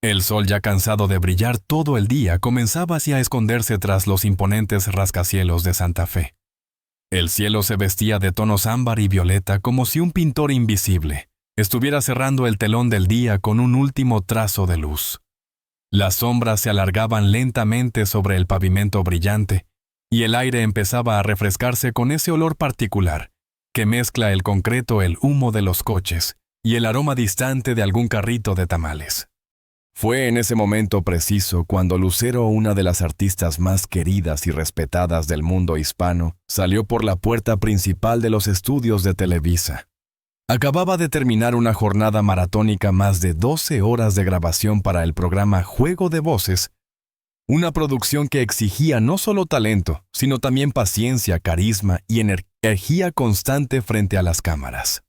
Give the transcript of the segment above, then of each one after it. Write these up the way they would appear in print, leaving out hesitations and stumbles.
El sol, ya cansado de brillar todo el día, comenzaba así a esconderse tras los imponentes rascacielos de Santa Fe. El cielo se vestía de tonos ámbar y violeta como si un pintor invisible estuviera cerrando el telón del día con un último trazo de luz. Las sombras se alargaban lentamente sobre el pavimento brillante y el aire empezaba a refrescarse con ese olor particular que mezcla el concreto, el humo de los coches y el aroma distante de algún carrito de tamales. Fue en ese momento preciso cuando Lucero, una de las artistas más queridas y respetadas del mundo hispano, salió por la puerta principal de los estudios de Televisa. Acababa de terminar una jornada maratónica, más de 12 horas de grabación para el programa Juego de Voces, una producción que exigía no solo talento, sino también paciencia, carisma y energía constante frente a las cámaras.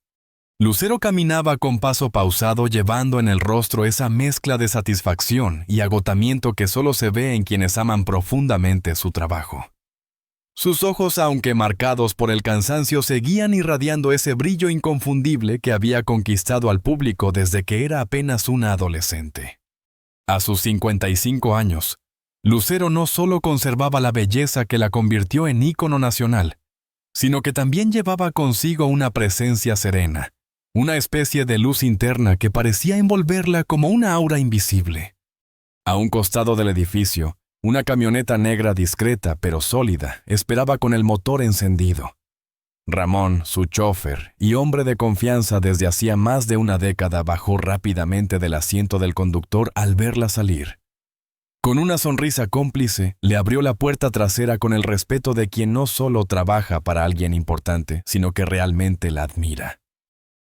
Lucero caminaba con paso pausado, llevando en el rostro esa mezcla de satisfacción y agotamiento que solo se ve en quienes aman profundamente su trabajo. Sus ojos, aunque marcados por el cansancio, seguían irradiando ese brillo inconfundible que había conquistado al público desde que era apenas una adolescente. A sus 55 años, Lucero no solo conservaba la belleza que la convirtió en ícono nacional, sino que también llevaba consigo una presencia serena, una especie de luz interna que parecía envolverla como una aura invisible. A un costado del edificio, una camioneta negra discreta pero sólida esperaba con el motor encendido. Ramón, su chofer y hombre de confianza desde hacía más de una década, bajó rápidamente del asiento del conductor al verla salir. Con una sonrisa cómplice, le abrió la puerta trasera con el respeto de quien no solo trabaja para alguien importante, sino que realmente la admira.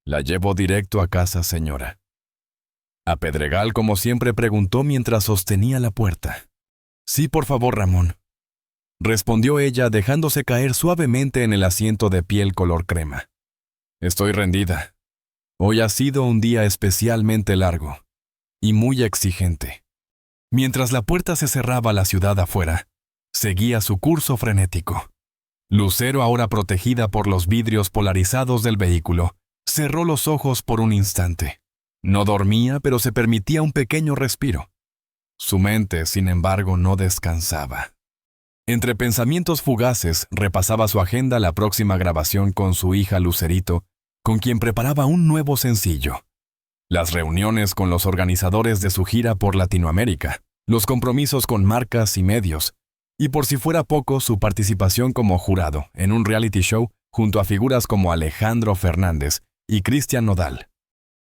«¿La llevo directo a casa, señora?» A Pedregal, como siempre, preguntó mientras sostenía la puerta. «Sí, por favor, Ramón», respondió ella, dejándose caer suavemente en el asiento de piel color crema. «Estoy rendida. Hoy ha sido un día especialmente largo y muy exigente». Mientras la puerta se cerraba a la ciudad afuera, seguía su curso frenético. Lucero, ahora protegida por los vidrios polarizados del vehículo, cerró los ojos por un instante. No dormía, pero se permitía un pequeño respiro. Su mente, sin embargo, no descansaba. Entre pensamientos fugaces, repasaba su agenda, la próxima grabación con su hija Lucerito, con quien preparaba un nuevo sencillo. Las reuniones con los organizadores de su gira por Latinoamérica, los compromisos con marcas y medios, y por si fuera poco, su participación como jurado en un reality show junto a figuras como Alejandro Fernández y Cristian Nodal.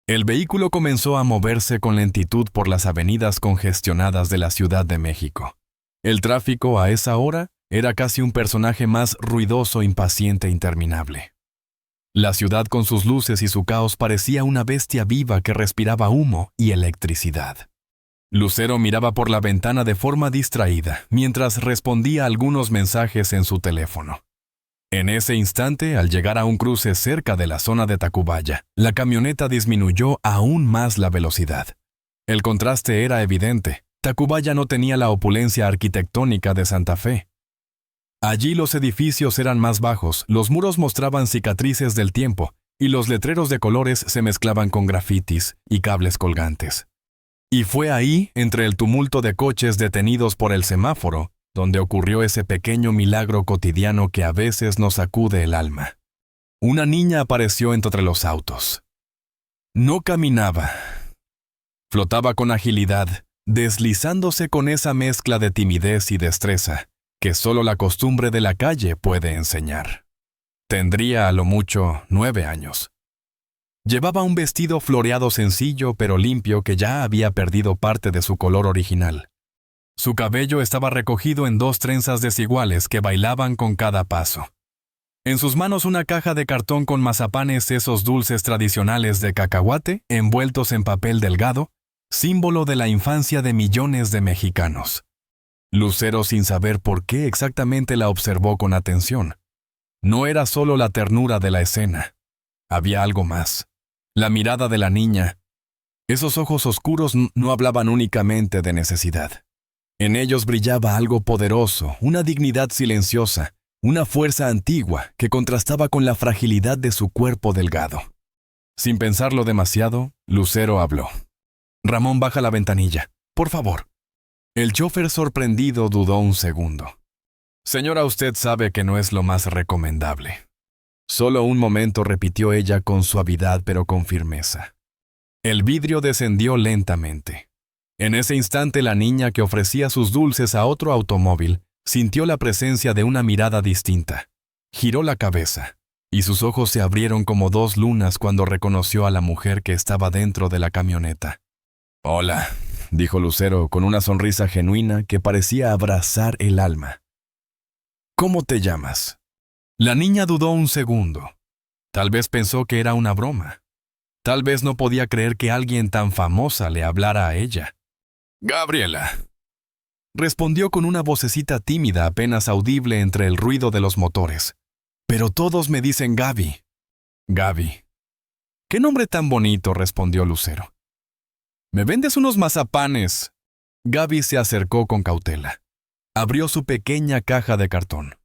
El vehículo comenzó a moverse con lentitud por las avenidas congestionadas de la Ciudad de México. El tráfico a esa hora era casi un personaje más ruidoso, impaciente e interminable. La ciudad con sus luces y su caos parecía una bestia viva que respiraba humo y electricidad. Lucero miraba por la ventana de forma distraída, mientras respondía a algunos mensajes en su teléfono. En ese instante, al llegar a un cruce cerca de la zona de Tacubaya, la camioneta disminuyó aún más la velocidad. El contraste era evidente. Tacubaya no tenía la opulencia arquitectónica de Santa Fe. Allí los edificios eran más bajos, los muros mostraban cicatrices del tiempo, y los letreros de colores se mezclaban con grafitis y cables colgantes. Y fue ahí, entre el tumulto de coches detenidos por el semáforo, donde ocurrió ese pequeño milagro cotidiano que a veces nos sacude el alma. Una niña apareció entre los autos. No caminaba. Flotaba con agilidad, deslizándose con esa mezcla de timidez y destreza que solo la costumbre de la calle puede enseñar. Tendría a lo mucho 9 años. Llevaba un vestido floreado sencillo pero limpio que ya había perdido parte de su color original. Su cabello estaba recogido en 2 trenzas desiguales que bailaban con cada paso. En sus manos una caja de cartón con mazapanes, esos dulces tradicionales de cacahuate, envueltos en papel delgado, símbolo de la infancia de millones de mexicanos. Lucero, sin saber por qué exactamente, la observó con atención. No era solo la ternura de la escena. Había algo más. La mirada de la niña. Esos ojos oscuros no hablaban únicamente de necesidad. En ellos brillaba algo poderoso, una dignidad silenciosa, una fuerza antigua que contrastaba con la fragilidad de su cuerpo delgado. Sin pensarlo demasiado, Lucero habló. Ramón, baja la ventanilla, por favor. El chofer sorprendido dudó un segundo. Señora, usted sabe que no es lo más recomendable. Solo un momento, repitió ella con suavidad pero con firmeza. El vidrio descendió lentamente. En ese instante la niña que ofrecía sus dulces a otro automóvil sintió la presencia de una mirada distinta. Giró la cabeza, y sus ojos se abrieron como dos lunas cuando reconoció a la mujer que estaba dentro de la camioneta. «Hola», dijo Lucero con una sonrisa genuina que parecía abrazar el alma. «¿Cómo te llamas?» La niña dudó un segundo. Tal vez pensó que era una broma. Tal vez no podía creer que alguien tan famosa le hablara a ella. «Gabriela», respondió con una vocecita tímida apenas audible entre el ruido de los motores. «Pero todos me dicen Gaby». «Gaby». «¿Qué nombre tan bonito?», respondió Lucero. «¿Me vendes unos mazapanes?». Gaby se acercó con cautela. Abrió su pequeña caja de cartón.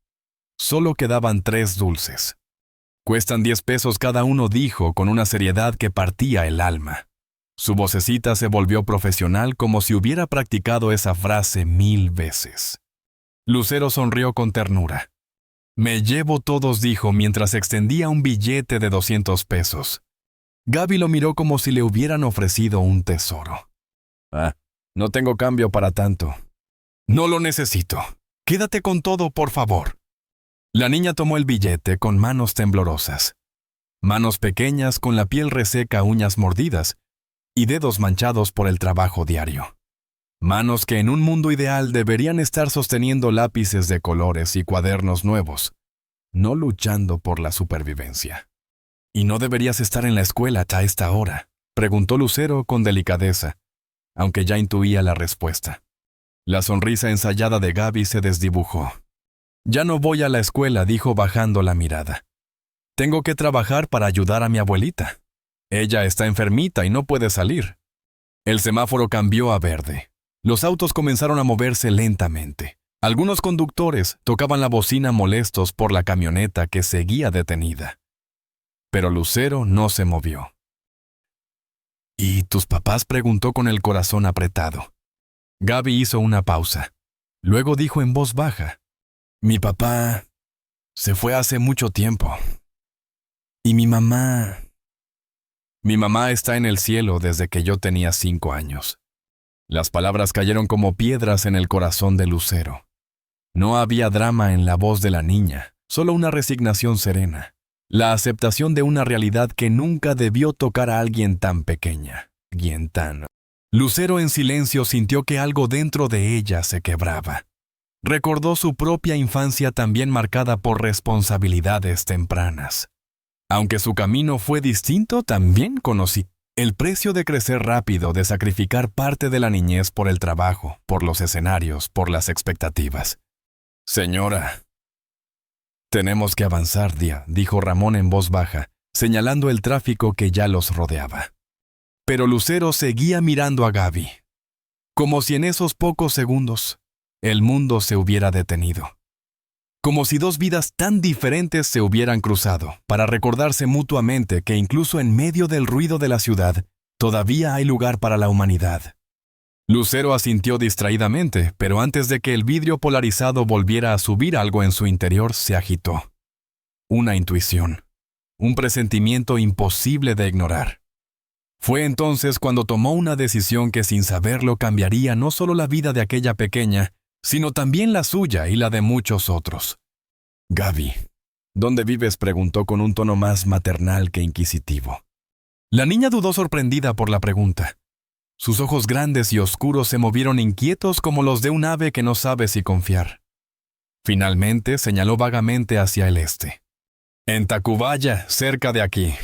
Solo quedaban 3 dulces. «Cuestan 10 pesos cada uno», dijo con una seriedad que partía el alma. Su vocecita se volvió profesional como si hubiera practicado esa frase 1000 veces. Lucero sonrió con ternura. «Me llevo todos», dijo mientras extendía un billete de 200 pesos. Gaby lo miró como si le hubieran ofrecido un tesoro. «No tengo cambio para tanto». «No lo necesito. Quédate con todo, por favor». La niña tomó el billete con manos temblorosas. Manos pequeñas con la piel reseca, uñas mordidas y dedos manchados por el trabajo diario. Manos que en un mundo ideal deberían estar sosteniendo lápices de colores y cuadernos nuevos, no luchando por la supervivencia. «¿Y no deberías estar en la escuela a esta hora?», preguntó Lucero con delicadeza, aunque ya intuía la respuesta. La sonrisa ensayada de Gaby se desdibujó. «Ya no voy a la escuela», dijo bajando la mirada. «Tengo que trabajar para ayudar a mi abuelita. Ella está enfermita y no puede salir». El semáforo cambió a verde. Los autos comenzaron a moverse lentamente. Algunos conductores tocaban la bocina molestos por la camioneta que seguía detenida. Pero Lucero no se movió. «¿Y tus papás?», preguntó con el corazón apretado. Gaby hizo una pausa. Luego dijo en voz baja: «Mi papá se fue hace mucho tiempo. Y mi mamá...». «Mi mamá está en el cielo desde que yo tenía 5 años». Las palabras cayeron como piedras en el corazón de Lucero. No había drama en la voz de la niña, solo una resignación serena. La aceptación de una realidad que nunca debió tocar a alguien tan pequeña, alguien tan... Lucero en silencio sintió que algo dentro de ella se quebraba. Recordó su propia infancia también marcada por responsabilidades tempranas. Aunque su camino fue distinto, también conocí el precio de crecer rápido, de sacrificar parte de la niñez por el trabajo, por los escenarios, por las expectativas. «Señora, tenemos que avanzar, dijo Ramón en voz baja, señalando el tráfico que ya los rodeaba. Pero Lucero seguía mirando a Gaby, como si en esos pocos segundos el mundo se hubiera detenido. Como si 2 vidas tan diferentes se hubieran cruzado, para recordarse mutuamente que incluso en medio del ruido de la ciudad, todavía hay lugar para la humanidad. Lucero asintió distraídamente, pero antes de que el vidrio polarizado volviera a subir, algo en su interior se agitó. Una intuición, un presentimiento imposible de ignorar. Fue entonces cuando tomó una decisión que sin saberlo cambiaría no solo la vida de aquella pequeña, sino también la suya y la de muchos otros. «Gaby, ¿dónde vives?», preguntó con un tono más maternal que inquisitivo. La niña dudó sorprendida por la pregunta. Sus ojos grandes y oscuros se movieron inquietos como los de un ave que no sabe si confiar. Finalmente señaló vagamente hacia el este. «En Tacubaya, cerca de aquí».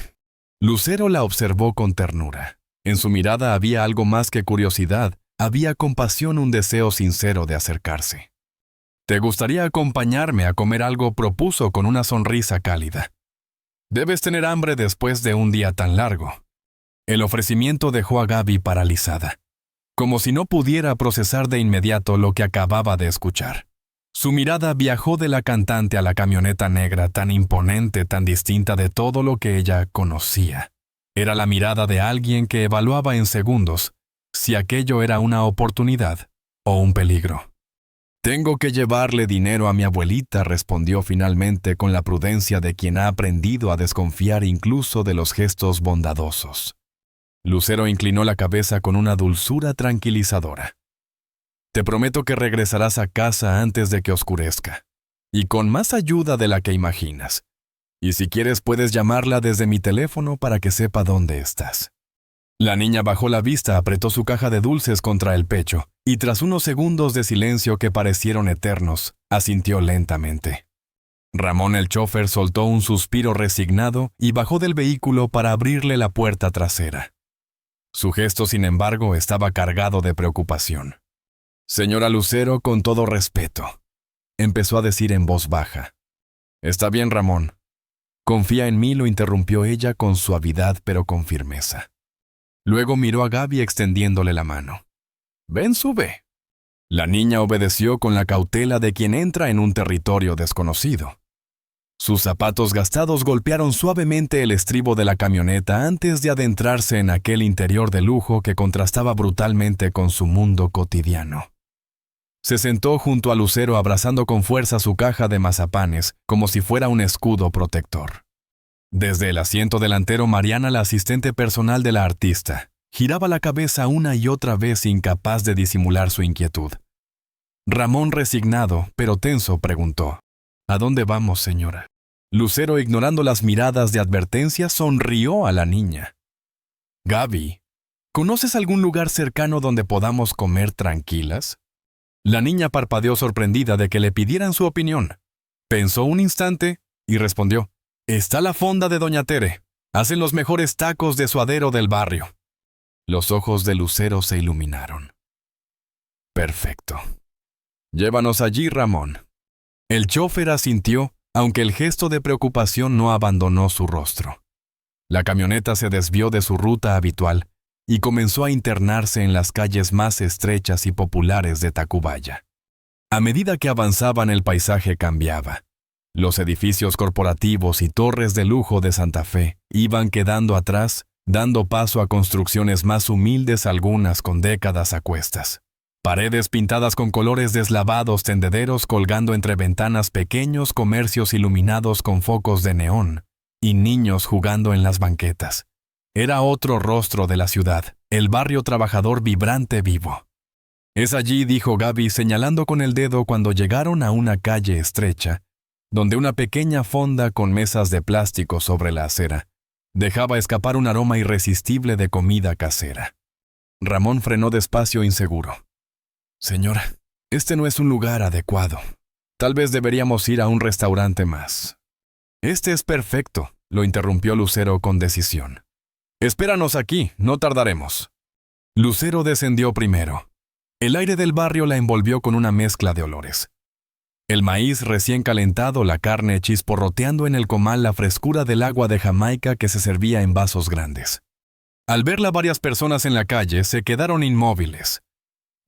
Lucero la observó con ternura. En su mirada había algo más que curiosidad. Había compasión, un deseo sincero de acercarse. «¿Te gustaría acompañarme a comer algo?», propuso con una sonrisa cálida. «Debes tener hambre después de un día tan largo». El ofrecimiento dejó a Gaby paralizada, como si no pudiera procesar de inmediato lo que acababa de escuchar. Su mirada viajó de la cantante a la camioneta negra, tan imponente, tan distinta de todo lo que ella conocía. Era la mirada de alguien que evaluaba en segundos si aquello era una oportunidad o un peligro. «Tengo que llevarle dinero a mi abuelita», respondió finalmente con la prudencia de quien ha aprendido a desconfiar incluso de los gestos bondadosos. Lucero inclinó la cabeza con una dulzura tranquilizadora. «Te prometo que regresarás a casa antes de que oscurezca, y con más ayuda de la que imaginas. Y si quieres puedes llamarla desde mi teléfono para que sepa dónde estás». La niña bajó la vista, apretó su caja de dulces contra el pecho, y tras unos segundos de silencio que parecieron eternos, asintió lentamente. Ramón el chófer soltó un suspiro resignado y bajó del vehículo para abrirle la puerta trasera. Su gesto, sin embargo, estaba cargado de preocupación. «Señora Lucero, con todo respeto», empezó a decir en voz baja. «Está bien, Ramón. Confía en mí», lo interrumpió ella con suavidad pero con firmeza. Luego miró a Gaby extendiéndole la mano. «Ven, sube». La niña obedeció con la cautela de quien entra en un territorio desconocido. Sus zapatos gastados golpearon suavemente el estribo de la camioneta antes de adentrarse en aquel interior de lujo que contrastaba brutalmente con su mundo cotidiano. Se sentó junto a Lucero abrazando con fuerza su caja de mazapanes como si fuera un escudo protector. Desde el asiento delantero, Mariana, la asistente personal de la artista, giraba la cabeza una y otra vez incapaz de disimular su inquietud. Ramón, resignado pero tenso, preguntó: «¿A dónde vamos, señora?». Lucero, ignorando las miradas de advertencia, sonrió a la niña. «Gaby, ¿conoces algún lugar cercano donde podamos comer tranquilas?». La niña parpadeó sorprendida de que le pidieran su opinión. Pensó un instante y respondió: «Está la fonda de Doña Tere. Hacen los mejores tacos de suadero del barrio». Los ojos de Lucero se iluminaron. «Perfecto. Llévanos allí, Ramón». El chófer asintió, aunque el gesto de preocupación no abandonó su rostro. La camioneta se desvió de su ruta habitual y comenzó a internarse en las calles más estrechas y populares de Tacubaya. A medida que avanzaban, el paisaje cambiaba. Los edificios corporativos y torres de lujo de Santa Fe iban quedando atrás, dando paso a construcciones más humildes, algunas con décadas a cuestas. Paredes pintadas con colores deslavados, tendederos colgando entre ventanas, pequeños comercios iluminados con focos de neón, y niños jugando en las banquetas. Era otro rostro de la ciudad, el barrio trabajador vibrante vivo. «Es allí», dijo Gaby señalando con el dedo cuando llegaron a una calle estrecha, donde una pequeña fonda con mesas de plástico sobre la acera dejaba escapar un aroma irresistible de comida casera. Ramón frenó despacio, inseguro. «Señora, este no es un lugar adecuado. Tal vez deberíamos ir a un restaurante más». «Este es perfecto», lo interrumpió Lucero con decisión. «Espéranos aquí, no tardaremos». Lucero descendió primero. El aire del barrio la envolvió con una mezcla de olores. El maíz recién calentado, la carne chisporroteando en el comal, la frescura del agua de Jamaica que se servía en vasos grandes. Al verla, varias personas en la calle se quedaron inmóviles.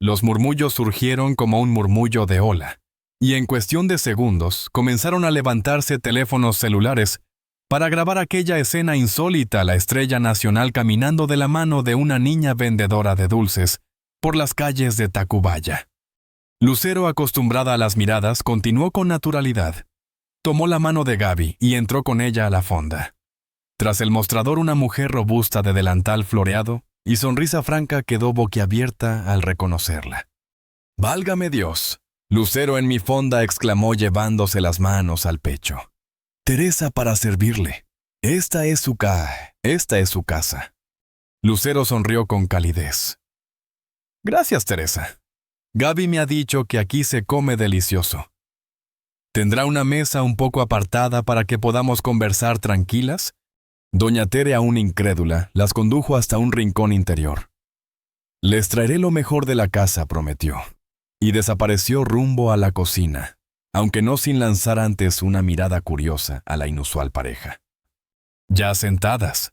Los murmullos surgieron como un murmullo de ola, y en cuestión de segundos comenzaron a levantarse teléfonos celulares para grabar aquella escena insólita: la estrella nacional caminando de la mano de una niña vendedora de dulces por las calles de Tacubaya. Lucero, acostumbrada a las miradas, continuó con naturalidad. Tomó la mano de Gaby y entró con ella a la fonda. Tras el mostrador, una mujer robusta de delantal floreado y sonrisa franca quedó boquiabierta al reconocerla. «¡Válgame Dios! Lucero en mi fonda», exclamó llevándose las manos al pecho. «Teresa, para servirle. Esta es su casa». Lucero sonrió con calidez. «Gracias, Teresa. Gaby me ha dicho que aquí se come delicioso. ¿Tendrá una mesa un poco apartada para que podamos conversar tranquilas?». Doña Tere, aún incrédula, las condujo hasta un rincón interior. «Les traeré lo mejor de la casa», prometió, y desapareció rumbo a la cocina, aunque no sin lanzar antes una mirada curiosa a la inusual pareja. Ya sentadas,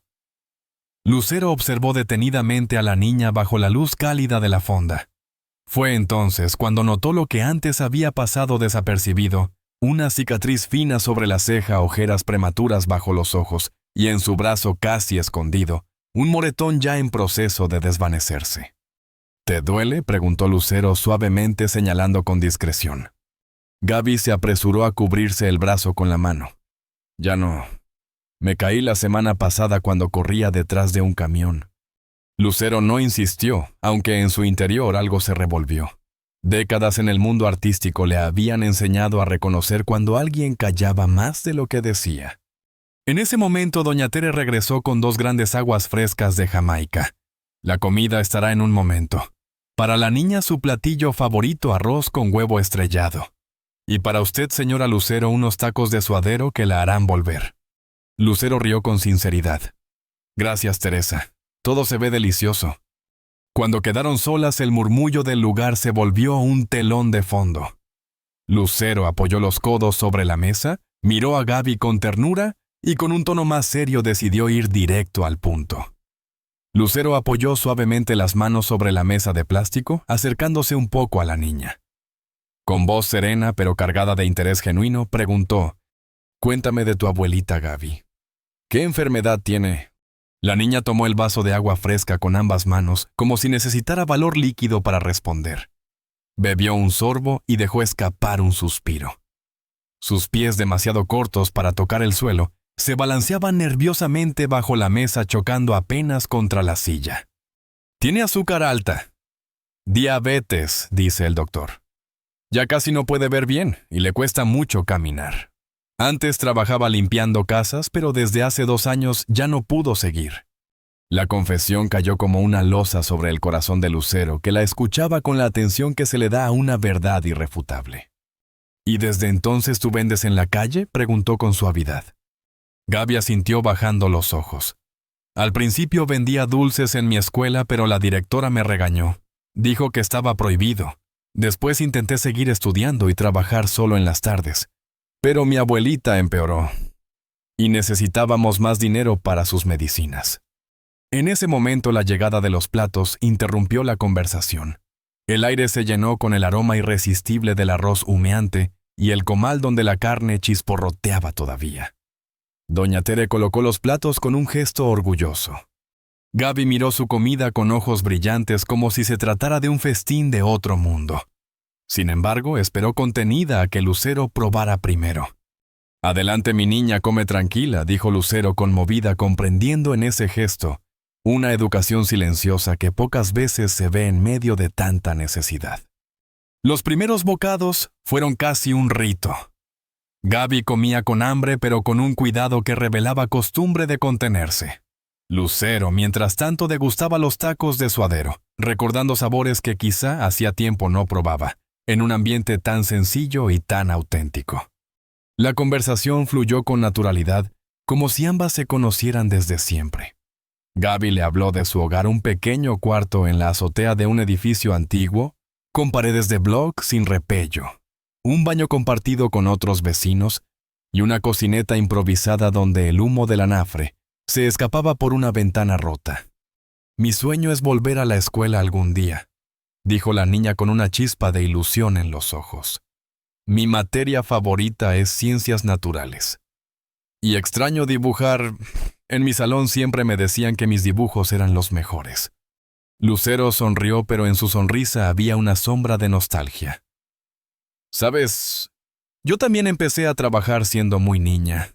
Lucero observó detenidamente a la niña bajo la luz cálida de la fonda. Fue entonces cuando notó lo que antes había pasado desapercibido: una cicatriz fina sobre la ceja, ojeras prematuras bajo los ojos, y en su brazo casi escondido, un moretón ya en proceso de desvanecerse. ¿Te duele?, preguntó Lucero suavemente, señalando con discreción. Gaby se apresuró a cubrirse el brazo con la mano. Ya no. Me caí la semana pasada cuando corría detrás de un camión. Lucero no insistió, aunque en su interior algo se revolvió. Décadas en el mundo artístico le habían enseñado a reconocer cuando alguien callaba más de lo que decía. En ese momento, doña Tere regresó con 2 grandes aguas frescas de Jamaica. La comida estará en un momento. Para la niña, su platillo favorito, arroz con huevo estrellado. Y para usted, señora Lucero, unos tacos de suadero que la harán volver. Lucero rió con sinceridad. Gracias, Teresa. Todo se ve delicioso. Cuando quedaron solas, el murmullo del lugar se volvió un telón de fondo. Lucero apoyó los codos sobre la mesa, miró a Gaby con ternura y con un tono más serio decidió ir directo al punto. Lucero apoyó suavemente las manos sobre la mesa de plástico, acercándose un poco a la niña. Con voz serena pero cargada de interés genuino, preguntó: «Cuéntame de tu abuelita, Gaby. ¿Qué enfermedad tiene?» La niña tomó el vaso de agua fresca con ambas manos, como si necesitara valor líquido para responder. Bebió un sorbo y dejó escapar un suspiro. Sus pies, demasiado cortos para tocar el suelo, se balanceaban nerviosamente bajo la mesa, chocando apenas contra la silla. «Tiene azúcar alta». «Diabetes», dice el doctor. «Ya casi no puede ver bien y le cuesta mucho caminar. Antes trabajaba limpiando casas, pero desde hace 2 años ya no pudo seguir». La confesión cayó como una losa sobre el corazón de Lucero, que la escuchaba con la atención que se le da a una verdad irrefutable. «¿Y desde entonces tú vendes en la calle?», preguntó con suavidad. Gaby asintió bajando los ojos. «Al principio vendía dulces en mi escuela, pero la directora me regañó. Dijo que estaba prohibido. Después intenté seguir estudiando y trabajar solo en las tardes. Pero mi abuelita empeoró. Y necesitábamos más dinero para sus medicinas». En ese momento, la llegada de los platos interrumpió la conversación. El aire se llenó con el aroma irresistible del arroz humeante y el comal donde la carne chisporroteaba todavía. Doña Tere colocó los platos con un gesto orgulloso. Gaby miró su comida con ojos brillantes, como si se tratara de un festín de otro mundo. Sin embargo, esperó contenida a que Lucero probara primero. «Adelante, mi niña, come tranquila», dijo Lucero conmovida, comprendiendo en ese gesto una educación silenciosa que pocas veces se ve en medio de tanta necesidad. Los primeros bocados fueron casi un rito. Gaby comía con hambre, pero con un cuidado que revelaba costumbre de contenerse. Lucero, mientras tanto, degustaba los tacos de suadero, recordando sabores que quizá hacía tiempo no probaba, en un ambiente tan sencillo y tan auténtico. La conversación fluyó con naturalidad, como si ambas se conocieran desde siempre. Gaby le habló de su hogar, un pequeño cuarto en la azotea de un edificio antiguo, con paredes de bloc sin repello, un baño compartido con otros vecinos y una cocineta improvisada donde el humo del anafre se escapaba por una ventana rota. «Mi sueño es volver a la escuela algún día», dijo la niña con una chispa de ilusión en los ojos. «Mi materia favorita es ciencias naturales. Y extraño dibujar. En mi salón siempre me decían que mis dibujos eran los mejores». Lucero sonrió, pero en su sonrisa había una sombra de nostalgia. «¿Sabes? Yo también empecé a trabajar siendo muy niña.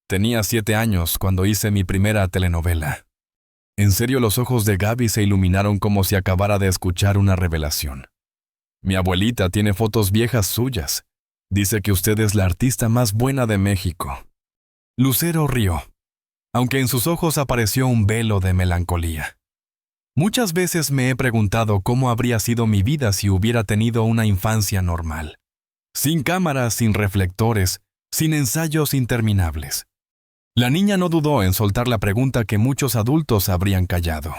Tenía 7 años cuando hice mi primera telenovela». En serio, los ojos de Gaby se iluminaron como si acabara de escuchar una revelación. «Mi abuelita tiene fotos viejas suyas. Dice que usted es la artista más buena de México». Lucero rió, aunque en sus ojos apareció un velo de melancolía. «Muchas veces me he preguntado cómo habría sido mi vida si hubiera tenido una infancia normal. Sin cámaras, sin reflectores, sin ensayos interminables». La niña no dudó en soltar la pregunta que muchos adultos habrían callado.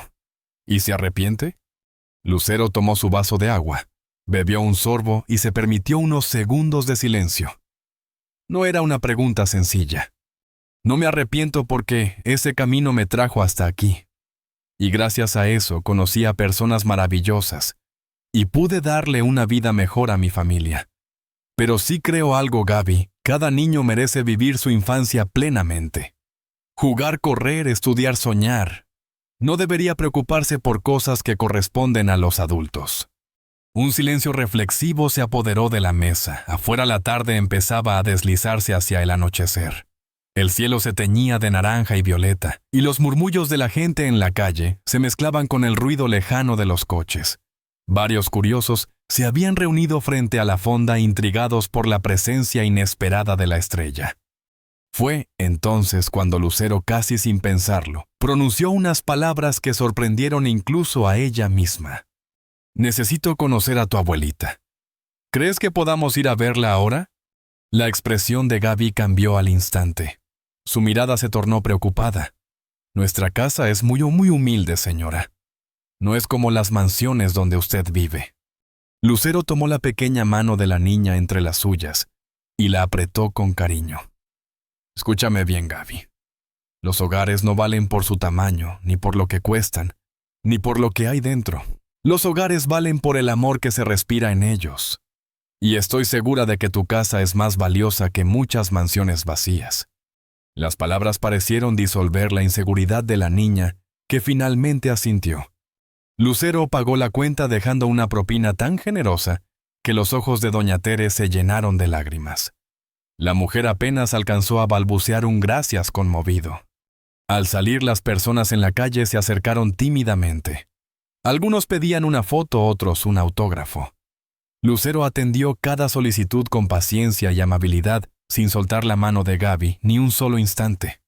«¿Y se arrepiente?». Lucero tomó su vaso de agua, bebió un sorbo y se permitió unos segundos de silencio. No era una pregunta sencilla. «No me arrepiento porque ese camino me trajo hasta aquí. Y gracias a eso conocí a personas maravillosas y pude darle una vida mejor a mi familia. Pero sí creo algo, Gaby, cada niño merece vivir su infancia plenamente. Jugar, correr, estudiar, soñar. No debería preocuparse por cosas que corresponden a los adultos. Un silencio reflexivo se apoderó de la mesa. Afuera la tarde empezaba a deslizarse hacia el anochecer. El cielo se teñía de naranja y violeta, y los murmullos de la gente en la calle se mezclaban con el ruido lejano de los coches. Varios curiosos se habían reunido frente a la fonda intrigados por la presencia inesperada de la estrella. Fue entonces cuando Lucero, casi sin pensarlo, pronunció unas palabras que sorprendieron incluso a ella misma. «Necesito conocer a tu abuelita. ¿Crees que podamos ir a verla ahora?» La expresión de Gaby cambió al instante. Su mirada se tornó preocupada. «Nuestra casa es muy humilde, señora. No es como las mansiones donde usted vive». Lucero tomó la pequeña mano de la niña entre las suyas y la apretó con cariño. «Escúchame bien, Gaby. Los hogares no valen por su tamaño, ni por lo que cuestan, ni por lo que hay dentro. Los hogares valen por el amor que se respira en ellos. Y estoy segura de que tu casa es más valiosa que muchas mansiones vacías». Las palabras parecieron disolver la inseguridad de la niña, que finalmente asintió. Lucero pagó la cuenta dejando una propina tan generosa que los ojos de doña Tere se llenaron de lágrimas. La mujer apenas alcanzó a balbucear un gracias conmovido. Al salir, las personas en la calle se acercaron tímidamente. Algunos pedían una foto, otros un autógrafo. Lucero atendió cada solicitud con paciencia y amabilidad, sin soltar la mano de Gaby ni un solo instante.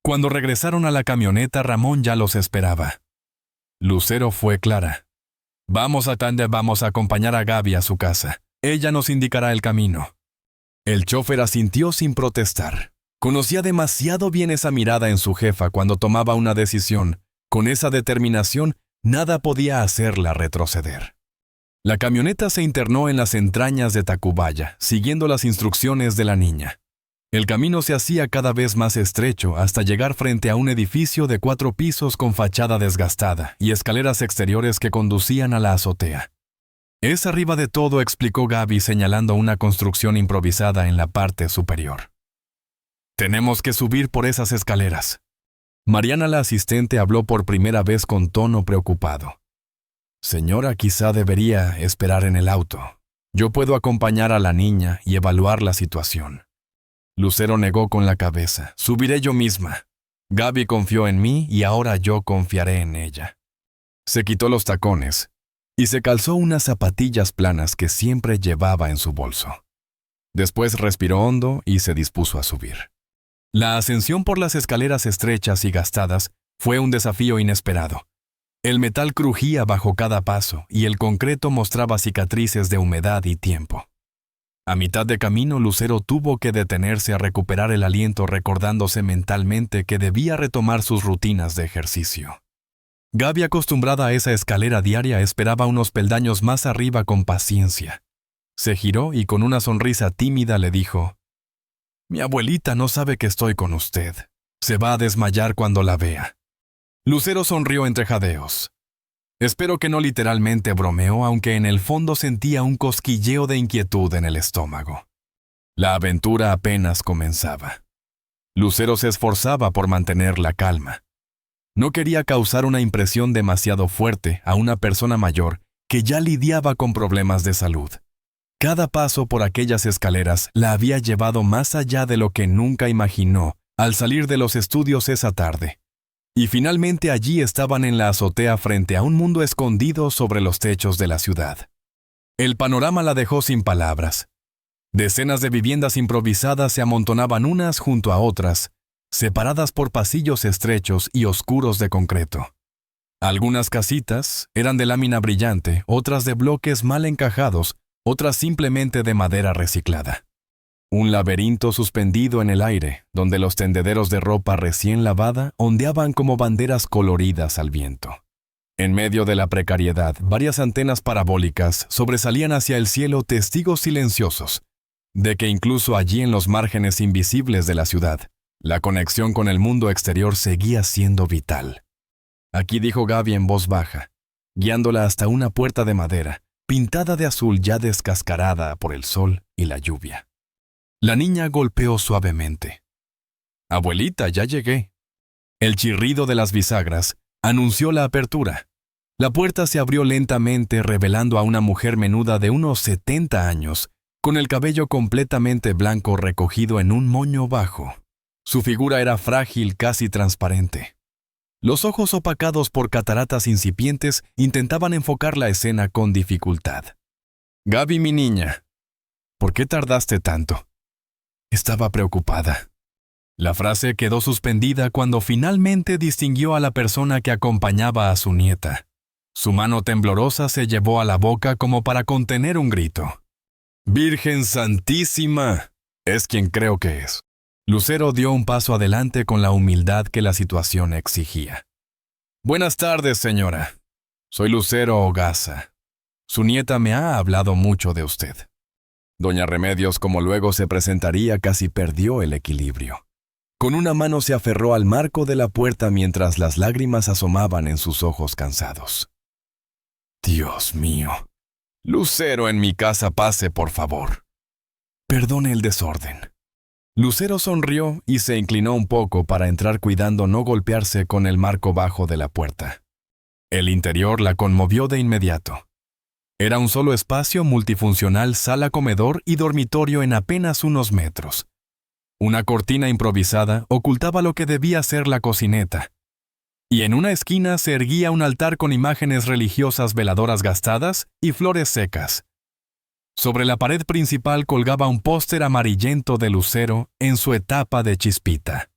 Cuando regresaron a la camioneta, Ramón ya los esperaba. Lucero fue clara. Vamos a acompañar a Gaby a su casa. Ella nos indicará el camino». El chófer asintió sin protestar. Conocía demasiado bien esa mirada en su jefa cuando tomaba una decisión. Con esa determinación, nada podía hacerla retroceder. La camioneta se internó en las entrañas de Tacubaya, siguiendo las instrucciones de la niña. El camino se hacía cada vez más estrecho hasta llegar frente a un edificio de 4 pisos con fachada desgastada y escaleras exteriores que conducían a la azotea. «Es arriba de todo», explicó Gaby señalando una construcción improvisada en la parte superior. «Tenemos que subir por esas escaleras». Mariana, la asistente, habló por primera vez con tono preocupado. «Señora, quizá debería esperar en el auto. Yo puedo acompañar a la niña y evaluar la situación». Lucero negó con la cabeza. «Subiré yo misma. Gaby confió en mí y ahora yo confiaré en ella». Se quitó los tacones y se calzó unas zapatillas planas que siempre llevaba en su bolso. Después respiró hondo y se dispuso a subir. La ascensión por las escaleras estrechas y gastadas fue un desafío inesperado. El metal crujía bajo cada paso y el concreto mostraba cicatrices de humedad y tiempo. A mitad de camino, Lucero tuvo que detenerse a recuperar el aliento, recordándose mentalmente que debía retomar sus rutinas de ejercicio. Gaby, acostumbrada a esa escalera diaria, esperaba unos peldaños más arriba con paciencia. Se giró y con una sonrisa tímida le dijo: «Mi abuelita no sabe que estoy con usted. Se va a desmayar cuando la vea». Lucero sonrió entre jadeos. Espero que no literalmente bromeó, aunque en el fondo sentía un cosquilleo de inquietud en el estómago. La aventura apenas comenzaba. Lucero se esforzaba por mantener la calma. No quería causar una impresión demasiado fuerte a una persona mayor que ya lidiaba con problemas de salud. Cada paso por aquellas escaleras la había llevado más allá de lo que nunca imaginó al salir de los estudios esa tarde. Y finalmente allí estaban en la azotea frente a un mundo escondido sobre los techos de la ciudad. El panorama la dejó sin palabras. Decenas de viviendas improvisadas se amontonaban unas junto a otras, separadas por pasillos estrechos y oscuros de concreto. Algunas casitas eran de lámina brillante, otras de bloques mal encajados, otras simplemente de madera reciclada. Un laberinto suspendido en el aire, donde los tendederos de ropa recién lavada ondeaban como banderas coloridas al viento. En medio de la precariedad, varias antenas parabólicas sobresalían hacia el cielo, testigos silenciosos de que incluso allí en los márgenes invisibles de la ciudad, la conexión con el mundo exterior seguía siendo vital. «Aquí», dijo Gaby en voz baja, guiándola hasta una puerta de madera, pintada de azul ya descascarada por el sol y la lluvia. La niña golpeó suavemente. «Abuelita, ya llegué». El chirrido de las bisagras Anunció la apertura. La puerta se abrió lentamente, revelando a una mujer menuda de unos 70 años, con el cabello completamente blanco recogido en un moño bajo. Su figura era frágil, casi transparente. Los ojos opacados por cataratas incipientes intentaban enfocar la escena con dificultad. «Gaby, mi niña, ¿por qué tardaste tanto?» Estaba preocupada. La frase quedó suspendida cuando finalmente distinguió a la persona que acompañaba a su nieta. Su mano temblorosa se llevó a la boca como para contener un grito. «¡Virgen Santísima! Es quien creo que es». Lucero dio un paso adelante con la humildad que la situación exigía. «Buenas tardes, señora. Soy Lucero Hogaza. Su nieta me ha hablado mucho de usted». Doña Remedios, como luego se presentaría, casi perdió el equilibrio. Con una mano se aferró al marco de la puerta mientras las lágrimas asomaban en sus ojos cansados. «Dios mío. Lucero, en mi casa, pase, por favor. Perdone el desorden». Lucero sonrió y se inclinó un poco para entrar cuidando no golpearse con el marco bajo de la puerta. El interior la conmovió de inmediato. Era un solo espacio multifuncional, sala-comedor y dormitorio en apenas unos metros. Una cortina improvisada ocultaba lo que debía ser la cocineta. Y en una esquina se erguía un altar con imágenes religiosas, veladoras gastadas y flores secas. Sobre la pared principal colgaba un póster amarillento de Lucero en su etapa de chispita.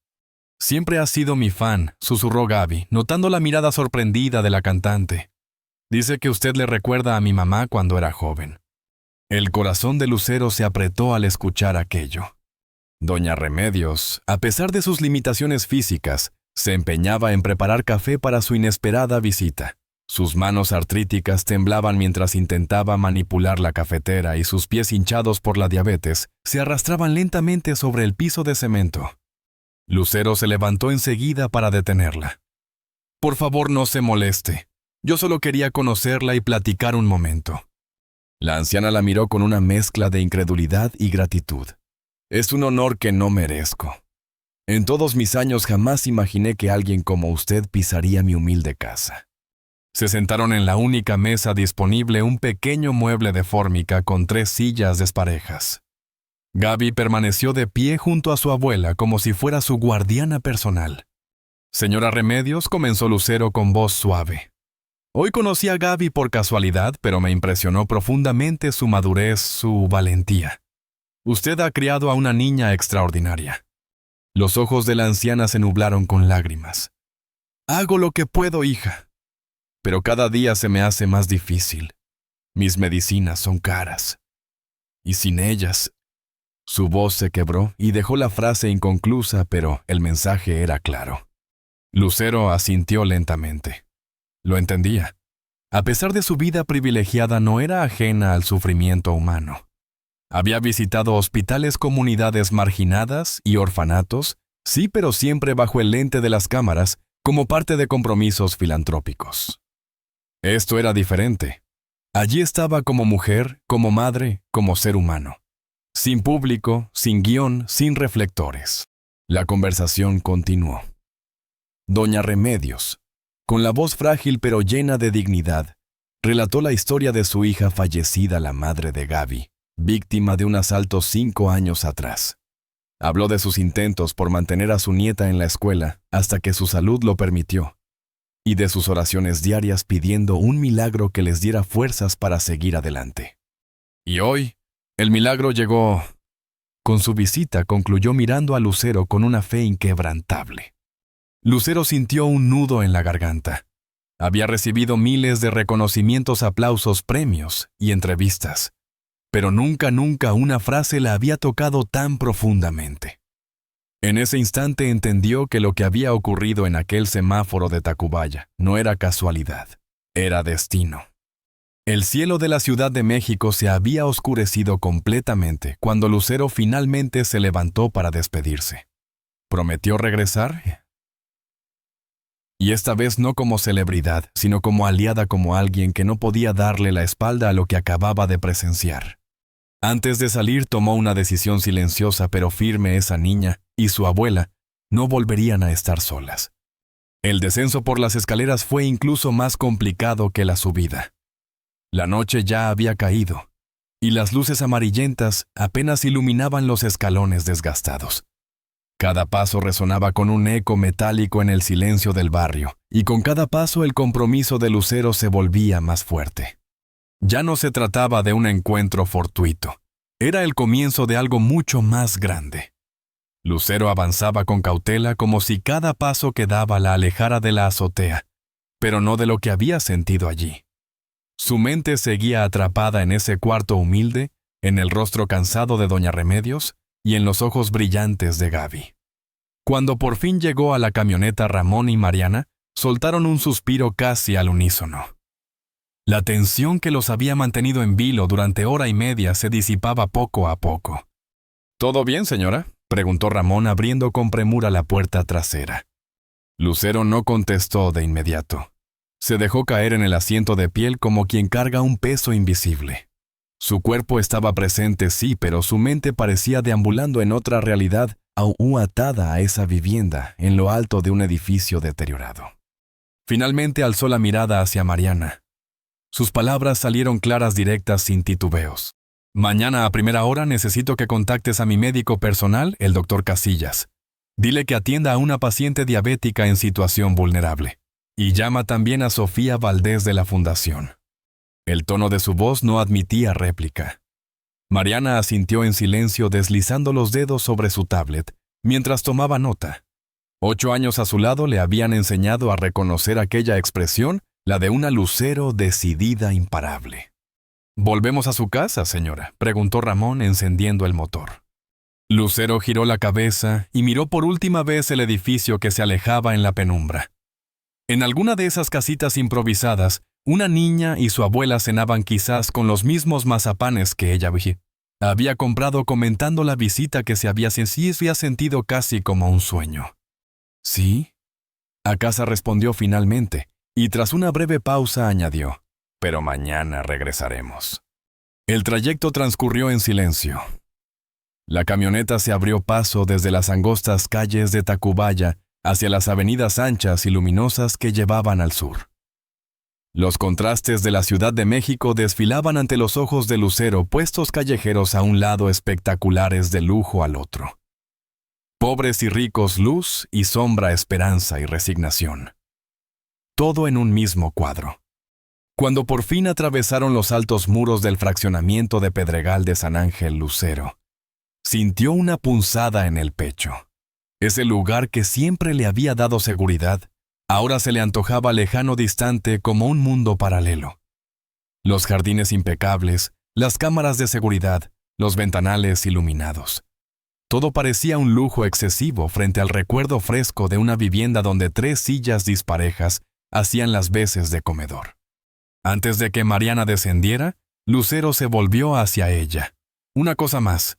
«Siempre ha sido mi fan», susurró Gaby, notando la mirada sorprendida de la cantante. «Dice que usted le recuerda a mi mamá cuando era joven». El corazón de Lucero se apretó al escuchar aquello. Doña Remedios, a pesar de sus limitaciones físicas, se empeñaba en preparar café para su inesperada visita. Sus manos artríticas temblaban mientras intentaba manipular la cafetera y sus pies hinchados por la diabetes se arrastraban lentamente sobre el piso de cemento. Lucero se levantó enseguida para detenerla. «Por favor, no se moleste. Yo solo quería conocerla y platicar un momento». La anciana la miró con una mezcla de incredulidad y gratitud. «Es un honor que no merezco. En todos mis años jamás imaginé que alguien como usted pisaría mi humilde casa». Se sentaron en la única mesa disponible, un pequeño mueble de fórmica con 3 sillas desparejas. Gaby permaneció de pie junto a su abuela como si fuera su guardiana personal. «Señora Remedios», comenzó Lucero con voz suave. «Hoy conocí a Gaby por casualidad, pero me impresionó profundamente su madurez, su valentía. Usted ha criado a una niña extraordinaria». Los ojos de la anciana se nublaron con lágrimas. «Hago lo que puedo, hija. Pero cada día se me hace más difícil. Mis medicinas son caras. Y sin ellas...» Su voz se quebró y dejó la frase inconclusa, pero el mensaje era claro. Lucero asintió lentamente. Lo entendía. A pesar de su vida privilegiada, no era ajena al sufrimiento humano. Había visitado hospitales, comunidades marginadas y orfanatos, sí, pero siempre bajo el lente de las cámaras, como parte de compromisos filantrópicos. Esto era diferente. Allí estaba como mujer, como madre, como ser humano. Sin público, sin guión, sin reflectores. La conversación continuó. Doña Remedios, con la voz frágil pero llena de dignidad, relató la historia de su hija fallecida, la madre de Gaby, víctima de un asalto 5 años atrás. Habló de sus intentos por mantener a su nieta en la escuela hasta que su salud lo permitió, y de sus oraciones diarias pidiendo un milagro que les diera fuerzas para seguir adelante. Y hoy, el milagro llegó. Con su visita concluyó mirando a Lucero con una fe inquebrantable. Lucero sintió un nudo en la garganta. Había recibido miles de reconocimientos, aplausos, premios y entrevistas, pero nunca una frase la había tocado tan profundamente. En ese instante entendió que lo que había ocurrido en aquel semáforo de Tacubaya no era casualidad, era destino. El cielo de la Ciudad de México se había oscurecido completamente cuando Lucero finalmente se levantó para despedirse. ¿Prometió regresar? Y esta vez no como celebridad, sino como aliada, como alguien que no podía darle la espalda a lo que acababa de presenciar. Antes de salir tomó una decisión silenciosa pero firme. Esa niña y su abuela no volverían a estar solas. El descenso por las escaleras fue incluso más complicado que la subida. La noche ya había caído, y las luces amarillentas apenas iluminaban los escalones desgastados. Cada paso resonaba con un eco metálico en el silencio del barrio, y con cada paso el compromiso de Lucero se volvía más fuerte. Ya no se trataba de un encuentro fortuito, era el comienzo de algo mucho más grande. Lucero avanzaba con cautela como si cada paso que daba la alejara de la azotea, pero no de lo que había sentido allí. Su mente seguía atrapada en ese cuarto humilde, en el rostro cansado de doña Remedios y en los ojos brillantes de Gaby. Cuando por fin llegó a la camioneta, Ramón y Mariana soltaron un suspiro casi al unísono. La tensión que los había mantenido en vilo durante hora y media se disipaba poco a poco. ¿Todo bien, señora?, preguntó Ramón abriendo con premura la puerta trasera. Lucero no contestó de inmediato. Se dejó caer en el asiento de piel como quien carga un peso invisible. Su cuerpo estaba presente, sí, pero su mente parecía deambulando en otra realidad, aún atada a esa vivienda en lo alto de un edificio deteriorado. Finalmente alzó la mirada hacia Mariana. Sus palabras salieron claras, directas, sin titubeos. Mañana a primera hora necesito que contactes a mi médico personal, el doctor Casillas. Dile que atienda a una paciente diabética en situación vulnerable. Y llama también a Sofía Valdés de la Fundación. El tono de su voz no admitía réplica. Mariana asintió en silencio, deslizando los dedos sobre su tablet, mientras tomaba nota. 8 años a su lado le habían enseñado a reconocer aquella expresión, la de una Lucero decidida, imparable. «¿Volvemos a su casa, señora?», preguntó Ramón encendiendo el motor. Lucero giró la cabeza y miró por última vez el edificio que se alejaba en la penumbra. En alguna de esas casitas improvisadas, una niña y su abuela cenaban quizás con los mismos mazapanes que ella había comprado, comentando la visita que se había sentido casi como un sueño. «¿Sí?», a casa respondió finalmente, y tras una breve pausa añadió: «Pero mañana regresaremos». El trayecto transcurrió en silencio. La camioneta se abrió paso desde las angostas calles de Tacubaya hacia las avenidas anchas y luminosas que llevaban al sur. Los contrastes de la Ciudad de México desfilaban ante los ojos de Lucero, puestos callejeros a un lado, espectaculares de lujo al otro. Pobres y ricos, luz y sombra, esperanza y resignación. Todo en un mismo cuadro. Cuando por fin atravesaron los altos muros del fraccionamiento de Pedregal de San Ángel, Lucero sintió una punzada en el pecho. Ese lugar que siempre le había dado seguridad, ahora se le antojaba lejano, distante, como un mundo paralelo. Los jardines impecables, las cámaras de seguridad, los ventanales iluminados. Todo parecía un lujo excesivo frente al recuerdo fresco de una vivienda donde 3 sillas disparejas hacían las veces de comedor. Antes de que Mariana descendiera, Lucero se volvió hacia ella. «Una cosa más.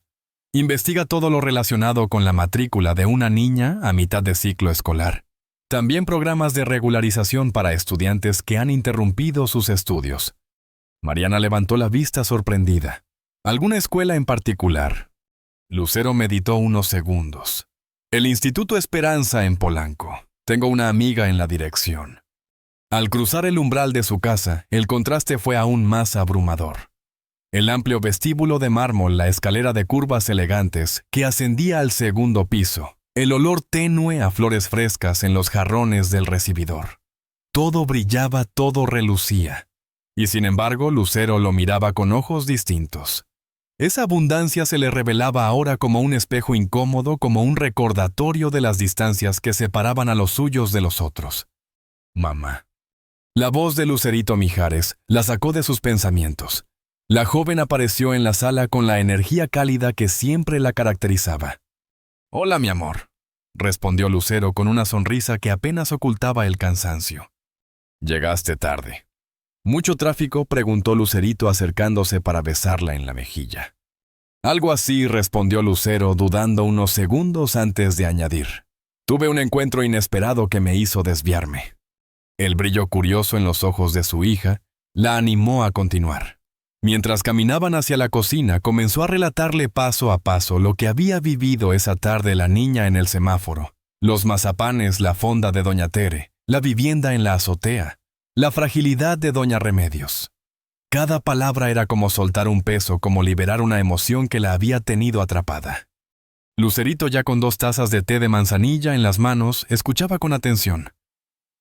Investiga todo lo relacionado con la matrícula de una niña a mitad de ciclo escolar. También programas de regularización para estudiantes que han interrumpido sus estudios». Mariana levantó la vista sorprendida. «¿Alguna escuela en particular?». Lucero meditó unos segundos. «El Instituto Esperanza en Polanco. Tengo una amiga en la dirección». Al cruzar el umbral de su casa, el contraste fue aún más abrumador. El amplio vestíbulo de mármol, la escalera de curvas elegantes que ascendía al segundo piso, el olor tenue a flores frescas en los jarrones del recibidor. Todo brillaba, todo relucía. Y sin embargo, Lucero lo miraba con ojos distintos. Esa abundancia se le revelaba ahora como un espejo incómodo, como un recordatorio de las distancias que separaban a los suyos de los otros. «Mamá». La voz de Lucerito Mijares la sacó de sus pensamientos. La joven apareció en la sala con la energía cálida que siempre la caracterizaba. «Hola, mi amor», respondió Lucero con una sonrisa que apenas ocultaba el cansancio. «Llegaste tarde». «¿Mucho tráfico?», preguntó Lucerito acercándose para besarla en la mejilla. «Algo así», respondió Lucero, dudando unos segundos antes de añadir: «Tuve un encuentro inesperado que me hizo desviarme». El brillo curioso en los ojos de su hija la animó a continuar. Mientras caminaban hacia la cocina, comenzó a relatarle paso a paso lo que había vivido esa tarde la niña en el semáforo, los mazapanes, la fonda de Doña Tere, la vivienda en la azotea, la fragilidad de doña Remedios. Cada palabra era como soltar un peso, como liberar una emoción que la había tenido atrapada. Lucerito, ya con 2 tazas de té de manzanilla en las manos, escuchaba con atención.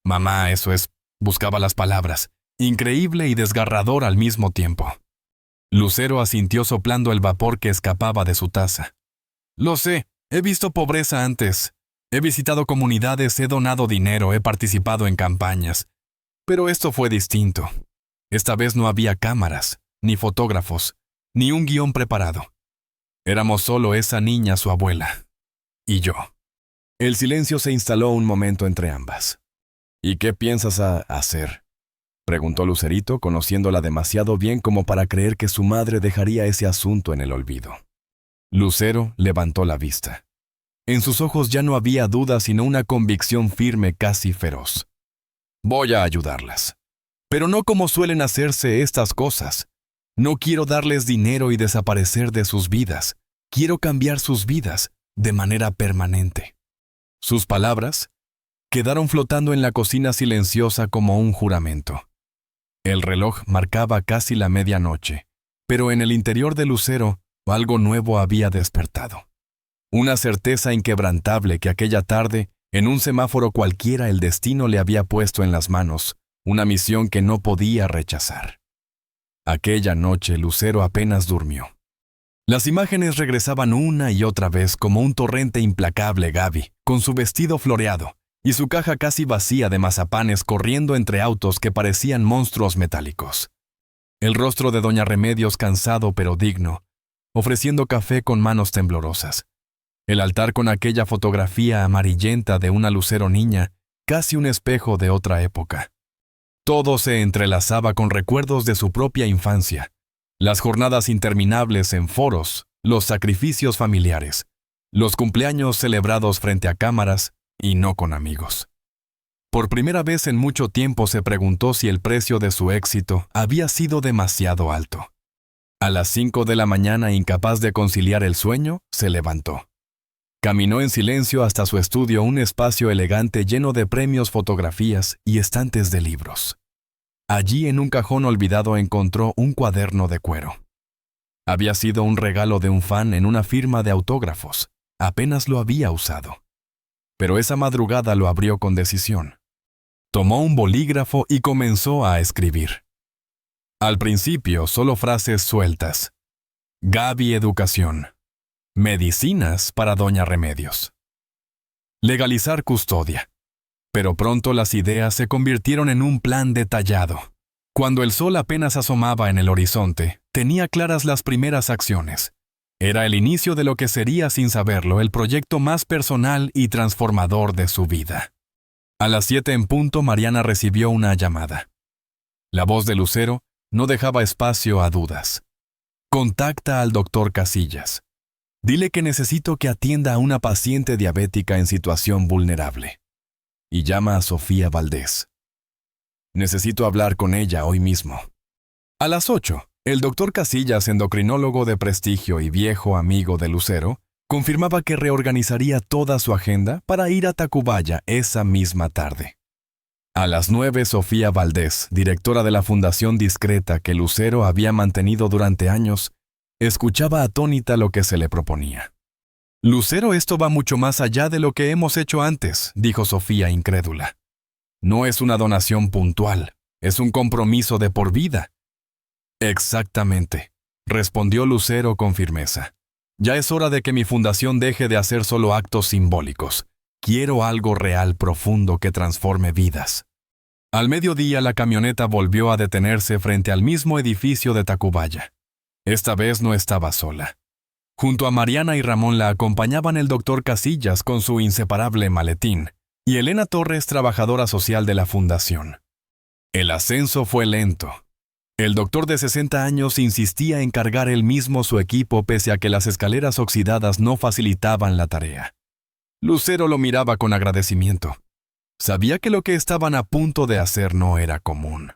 Mamá, eso es, buscaba las palabras, increíble y desgarrador al mismo tiempo. Lucero asintió soplando el vapor que escapaba de su taza. Lo sé, he visto pobreza antes. He visitado comunidades, he donado dinero, he participado en campañas. Pero esto fue distinto. Esta vez no había cámaras, ni fotógrafos, ni un guión preparado. Éramos solo esa niña, su abuela, y yo. El silencio se instaló un momento entre ambas. ¿Y qué piensas hacer?, preguntó Lucerito, conociéndola demasiado bien como para creer que su madre dejaría ese asunto en el olvido. Lucero levantó la vista. En sus ojos ya no había duda sino una convicción firme, casi feroz. Voy a ayudarlas. Pero no como suelen hacerse estas cosas. No quiero darles dinero y desaparecer de sus vidas. Quiero cambiar sus vidas de manera permanente. Sus palabras quedaron flotando en la cocina silenciosa como un juramento. El reloj marcaba casi la medianoche, pero en el interior de Lucero algo nuevo había despertado. Una certeza inquebrantable que aquella tarde, en un semáforo cualquiera, el destino le había puesto en las manos, una misión que no podía rechazar. Aquella noche Lucero apenas durmió. Las imágenes regresaban una y otra vez como un torrente implacable. Gaby, con su vestido floreado y su caja casi vacía de mazapanes corriendo entre autos que parecían monstruos metálicos. El rostro de doña Remedios cansado pero digno, ofreciendo café con manos temblorosas. El altar con aquella fotografía amarillenta de una Lucero niña, casi un espejo de otra época. Todo se entrelazaba con recuerdos de su propia infancia, las jornadas interminables en foros, los sacrificios familiares, los cumpleaños celebrados frente a cámaras y no con amigos. Por primera vez en mucho tiempo se preguntó si el precio de su éxito había sido demasiado alto. A las 5 de la mañana, incapaz de conciliar el sueño, se levantó. Caminó en silencio hasta su estudio, un espacio elegante lleno de premios, fotografías y estantes de libros. Allí, en un cajón olvidado, encontró un cuaderno de cuero. Había sido un regalo de un fan en una firma de autógrafos. Apenas lo había usado. Pero esa madrugada lo abrió con decisión. Tomó un bolígrafo y comenzó a escribir. Al principio, solo frases sueltas. Gaby Educación. Medicinas para doña Remedios. Legalizar custodia. Pero pronto las ideas se convirtieron en un plan detallado. Cuando el sol apenas asomaba en el horizonte, tenía claras las primeras acciones. Era el inicio de lo que sería, sin saberlo, el proyecto más personal y transformador de su vida. A las 7 en punto, Mariana recibió una llamada. La voz de Lucero no dejaba espacio a dudas. Contacta al doctor Casillas. Dile que necesito que atienda a una paciente diabética en situación vulnerable. Y llama a Sofía Valdés. Necesito hablar con ella hoy mismo. A las 8, el doctor Casillas, endocrinólogo de prestigio y viejo amigo de Lucero, confirmaba que reorganizaría toda su agenda para ir a Tacubaya esa misma tarde. A las 9, Sofía Valdés, directora de la fundación discreta que Lucero había mantenido durante años, escuchaba atónita lo que se le proponía. Lucero, esto va mucho más allá de lo que hemos hecho antes, dijo Sofía incrédula. No es una donación puntual, es un compromiso de por vida. Exactamente, respondió Lucero con firmeza. Ya es hora de que mi fundación deje de hacer solo actos simbólicos. Quiero algo real, profundo, que transforme vidas. Al mediodía, la camioneta volvió a detenerse frente al mismo edificio de Tacubaya. Esta vez no estaba sola. Junto a Mariana y Ramón la acompañaban el doctor Casillas con su inseparable maletín y Elena Torres, trabajadora social de la fundación. El ascenso fue lento. El doctor de 60 años insistía en cargar él mismo su equipo pese a que las escaleras oxidadas no facilitaban la tarea. Lucero lo miraba con agradecimiento. Sabía que lo que estaban a punto de hacer no era común.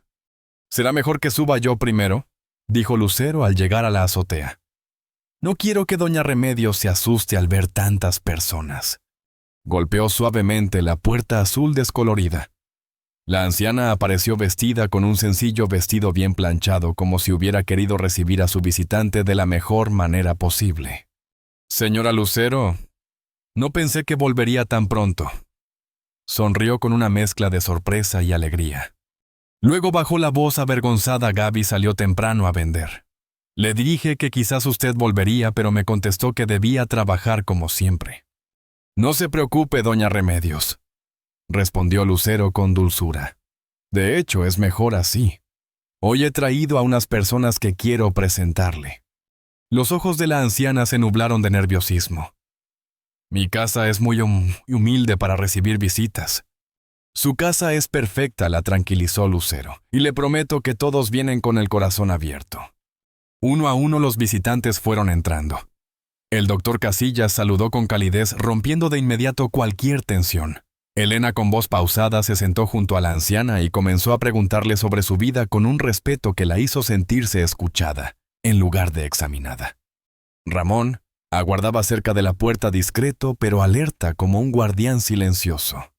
«Será mejor que suba yo primero», dijo Lucero al llegar a la azotea. «No quiero que doña Remedios se asuste al ver tantas personas». Golpeó suavemente la puerta azul descolorida. La anciana apareció vestida con un sencillo vestido bien planchado, como si hubiera querido recibir a su visitante de la mejor manera posible. «Señora Lucero, no pensé que volvería tan pronto». Sonrió con una mezcla de sorpresa y alegría. Luego bajó la voz avergonzada. «Gaby salió temprano a vender. Le dije que quizás usted volvería, pero me contestó que debía trabajar como siempre». «No se preocupe, doña Remedios», respondió Lucero con dulzura. «De hecho, es mejor así. Hoy he traído a unas personas que quiero presentarle». Los ojos de la anciana se nublaron de nerviosismo. «Mi casa es muy humilde para recibir visitas». «Su casa es perfecta», la tranquilizó Lucero, «y le prometo que todos vienen con el corazón abierto». Uno a uno los visitantes fueron entrando. El doctor Casillas saludó con calidez, rompiendo de inmediato cualquier tensión. Elena, con voz pausada, se sentó junto a la anciana y comenzó a preguntarle sobre su vida con un respeto que la hizo sentirse escuchada, en lugar de examinada. Ramón aguardaba cerca de la puerta, discreto pero alerta como un guardián silencioso.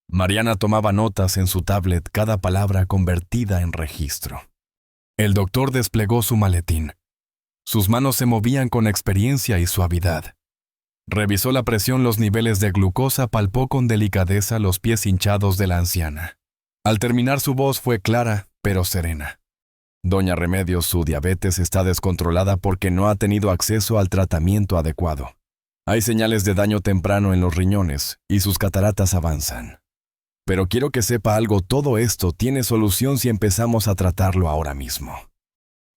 Mariana tomaba notas en su tablet, cada palabra convertida en registro. El doctor desplegó su maletín. Sus manos se movían con experiencia y suavidad. Revisó la presión, los niveles de glucosa, palpó con delicadeza los pies hinchados de la anciana. Al terminar, su voz fue clara, pero serena. «Doña Remedios, su diabetes está descontrolada porque no ha tenido acceso al tratamiento adecuado. Hay señales de daño temprano en los riñones y sus cataratas avanzan. Pero quiero que sepa algo, todo esto tiene solución si empezamos a tratarlo ahora mismo».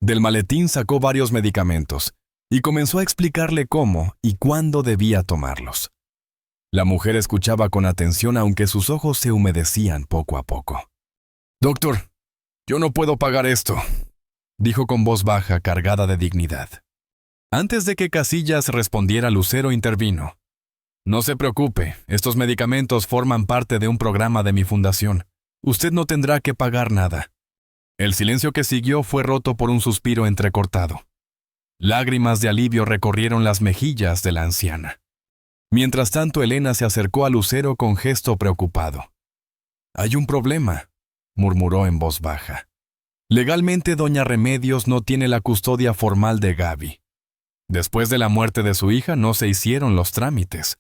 Del maletín sacó varios medicamentos y comenzó a explicarle cómo y cuándo debía tomarlos. La mujer escuchaba con atención, aunque sus ojos se humedecían poco a poco. «Doctor, yo no puedo pagar esto», dijo con voz baja, cargada de dignidad. Antes de que Casillas respondiera, Lucero intervino. «No se preocupe, estos medicamentos forman parte de un programa de mi fundación. Usted no tendrá que pagar nada». El silencio que siguió fue roto por un suspiro entrecortado. Lágrimas de alivio recorrieron las mejillas de la anciana. Mientras tanto, Elena se acercó a Lucero con gesto preocupado. «Hay un problema», murmuró en voz baja. «Legalmente, doña Remedios no tiene la custodia formal de Gaby. Después de la muerte de su hija no se hicieron los trámites.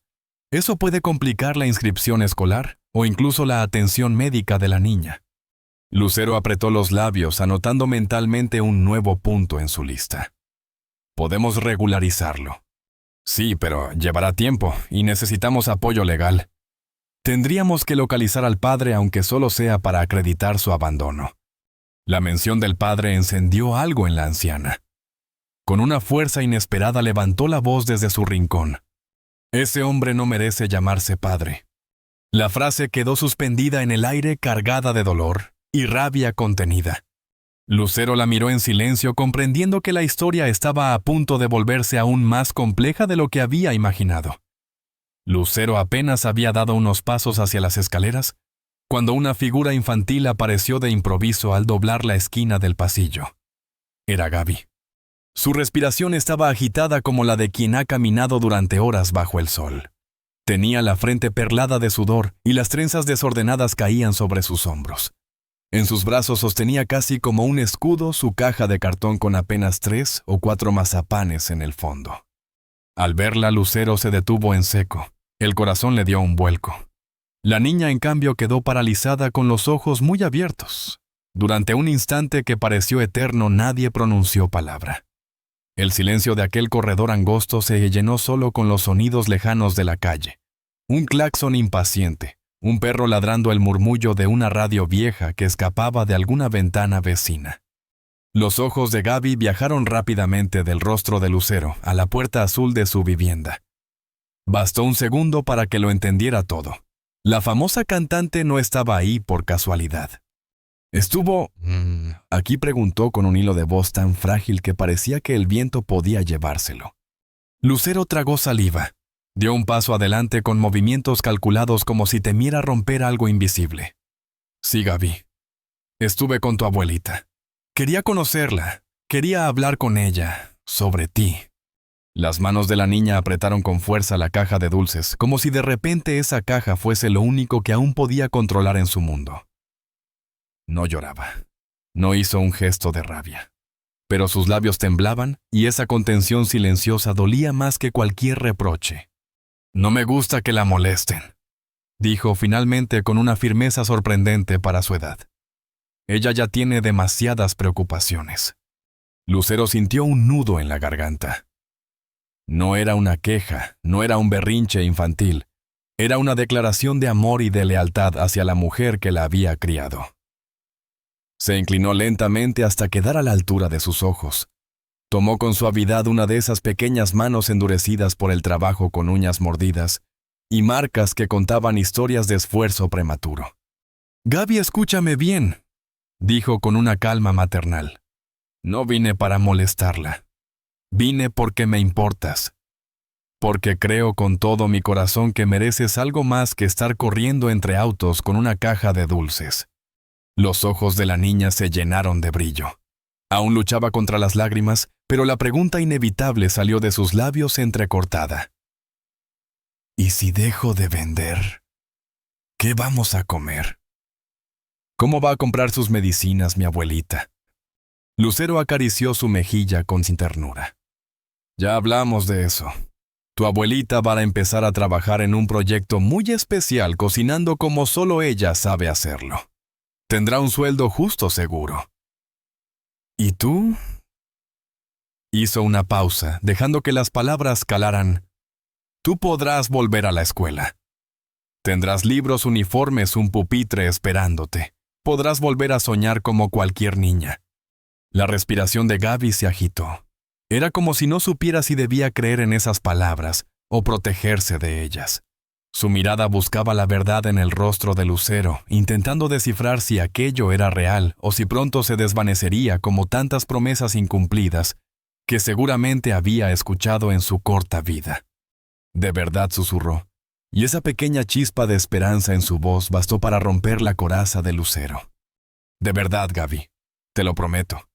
Eso puede complicar la inscripción escolar o incluso la atención médica de la niña». Lucero apretó los labios, anotando mentalmente un nuevo punto en su lista. «Podemos regularizarlo». «Sí, pero llevará tiempo y necesitamos apoyo legal. Tendríamos que localizar al padre, aunque solo sea para acreditar su abandono». La mención del padre encendió algo en la anciana. Con una fuerza inesperada levantó la voz desde su rincón. «Ese hombre no merece llamarse padre». La frase quedó suspendida en el aire, cargada de dolor y rabia contenida. Lucero la miró en silencio, comprendiendo que la historia estaba a punto de volverse aún más compleja de lo que había imaginado. Lucero apenas había dado unos pasos hacia las escaleras, cuando una figura infantil apareció de improviso al doblar la esquina del pasillo. Era Gaby. Su respiración estaba agitada como la de quien ha caminado durante horas bajo el sol. Tenía la frente perlada de sudor y las trenzas desordenadas caían sobre sus hombros. En sus brazos sostenía casi como un escudo su caja de cartón con apenas 3 o 4 mazapanes en el fondo. Al verla, Lucero se detuvo en seco. El corazón le dio un vuelco. La niña, en cambio, quedó paralizada con los ojos muy abiertos. Durante un instante que pareció eterno, nadie pronunció palabra. El silencio de aquel corredor angosto se llenó solo con los sonidos lejanos de la calle. Un claxon impaciente, un perro ladrando, el murmullo de una radio vieja que escapaba de alguna ventana vecina. Los ojos de Gaby viajaron rápidamente del rostro de Lucero a la puerta azul de su vivienda. Bastó un segundo para que lo entendiera todo. La famosa cantante no estaba ahí por casualidad. «¿Estuvo...?» Aquí preguntó con un hilo de voz tan frágil que parecía que el viento podía llevárselo. Lucero tragó saliva. Dio un paso adelante con movimientos calculados como si temiera romper algo invisible. «Sí, Gaby. Estuve con tu abuelita. Quería conocerla. Quería hablar con ella. Sobre ti». Las manos de la niña apretaron con fuerza la caja de dulces, como si de repente esa caja fuese lo único que aún podía controlar en su mundo. No lloraba. No hizo un gesto de rabia. Pero sus labios temblaban y esa contención silenciosa dolía más que cualquier reproche. «No me gusta que la molesten», dijo finalmente con una firmeza sorprendente para su edad. «Ella ya tiene demasiadas preocupaciones». Lucero sintió un nudo en la garganta. No era una queja, no era un berrinche infantil. Era una declaración de amor y de lealtad hacia la mujer que la había criado. Se inclinó lentamente hasta quedar a la altura de sus ojos. Tomó con suavidad una de esas pequeñas manos endurecidas por el trabajo con uñas mordidas y marcas que contaban historias de esfuerzo prematuro. «Gaby, escúchame bien», dijo con una calma maternal. «No vine para molestarla. Vine porque me importas. Porque creo con todo mi corazón que mereces algo más que estar corriendo entre autos con una caja de dulces». Los ojos de la niña se llenaron de brillo. Aún luchaba contra las lágrimas, pero la pregunta inevitable salió de sus labios entrecortada. «¿Y si dejo de vender? ¿Qué vamos a comer? ¿Cómo va a comprar sus medicinas mi abuelita?» Lucero acarició su mejilla con ternura. «Ya hablamos de eso. Tu abuelita va a empezar a trabajar en un proyecto muy especial cocinando como solo ella sabe hacerlo. Tendrá un sueldo justo seguro. ¿Y tú?» Hizo una pausa, dejando que las palabras calaran. «Tú podrás volver a la escuela. Tendrás libros, uniformes, un pupitre esperándote. Podrás volver a soñar como cualquier niña». La respiración de Gaby se agitó. Era como si no supiera si debía creer en esas palabras o protegerse de ellas. Su mirada buscaba la verdad en el rostro de Lucero, intentando descifrar si aquello era real o si pronto se desvanecería como tantas promesas incumplidas que seguramente había escuchado en su corta vida. «De verdad», susurró, y esa pequeña chispa de esperanza en su voz bastó para romper la coraza de Lucero. «De verdad, Gaby, te lo prometo».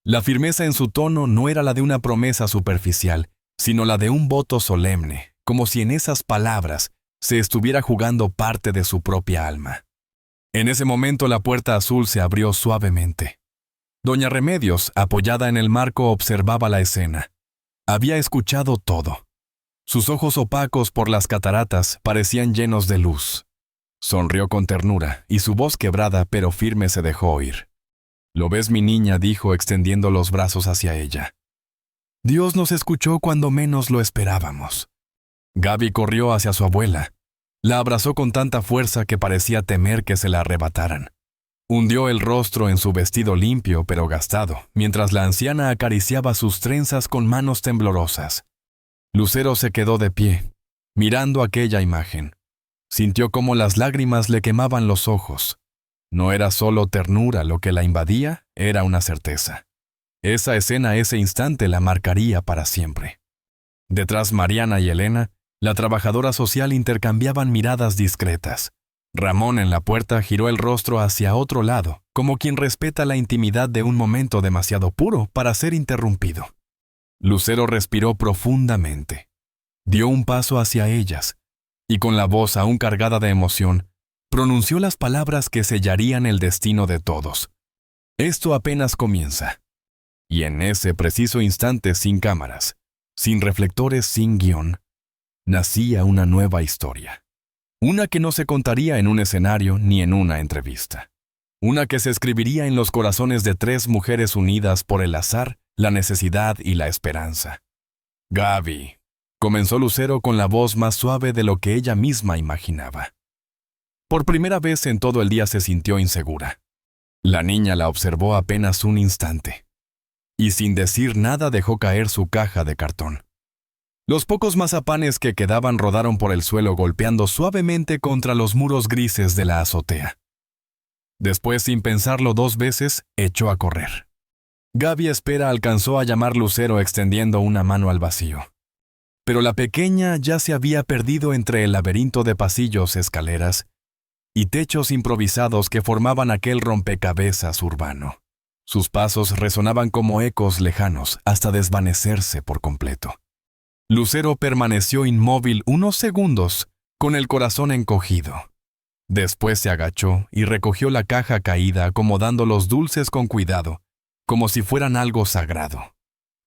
La firmeza en su tono no era la de una promesa superficial, sino la de un voto solemne, como si en esas palabras se estuviera jugando parte de su propia alma. En ese momento la puerta azul se abrió suavemente. Doña Remedios, apoyada en el marco, observaba la escena. Había escuchado todo. Sus ojos opacos por las cataratas parecían llenos de luz. Sonrió con ternura y su voz quebrada pero firme se dejó oír. «¿Lo ves, mi niña?», dijo extendiendo los brazos hacia ella. «Dios nos escuchó cuando menos lo esperábamos». Gaby corrió hacia su abuela. La abrazó con tanta fuerza que parecía temer que se la arrebataran. Hundió el rostro en su vestido limpio pero gastado, mientras la anciana acariciaba sus trenzas con manos temblorosas. Lucero se quedó de pie, mirando aquella imagen. Sintió cómo las lágrimas le quemaban los ojos. No era solo ternura lo que la invadía, era una certeza. Esa escena, ese instante, la marcaría para siempre. Detrás, Mariana y Elena, la trabajadora social, intercambiaban miradas discretas. Ramón, en la puerta, giró el rostro hacia otro lado, como quien respeta la intimidad de un momento demasiado puro para ser interrumpido. Lucero respiró profundamente. Dio un paso hacia ellas, y con la voz aún cargada de emoción, pronunció las palabras que sellarían el destino de todos. «Esto apenas comienza». Y en ese preciso instante, sin cámaras, sin reflectores, sin guión, nacía una nueva historia. Una que no se contaría en un escenario ni en una entrevista. Una que se escribiría en los corazones de 3 mujeres unidas por el azar, la necesidad y la esperanza. «Gaby», comenzó Lucero con la voz más suave de lo que ella misma imaginaba. Por primera vez en todo el día se sintió insegura. La niña la observó apenas un instante, y sin decir nada dejó caer su caja de cartón. Los pocos mazapanes que quedaban rodaron por el suelo golpeando suavemente contra los muros grises de la azotea. Después, sin pensarlo 2 veces, echó a correr. Gaby Espera alcanzó a llamar Lucero extendiendo una mano al vacío. Pero la pequeña ya se había perdido entre el laberinto de pasillos, escaleras y techos improvisados que formaban aquel rompecabezas urbano. Sus pasos resonaban como ecos lejanos hasta desvanecerse por completo. Lucero permaneció inmóvil unos segundos, con el corazón encogido. Después se agachó y recogió la caja caída, acomodando los dulces con cuidado, como si fueran algo sagrado.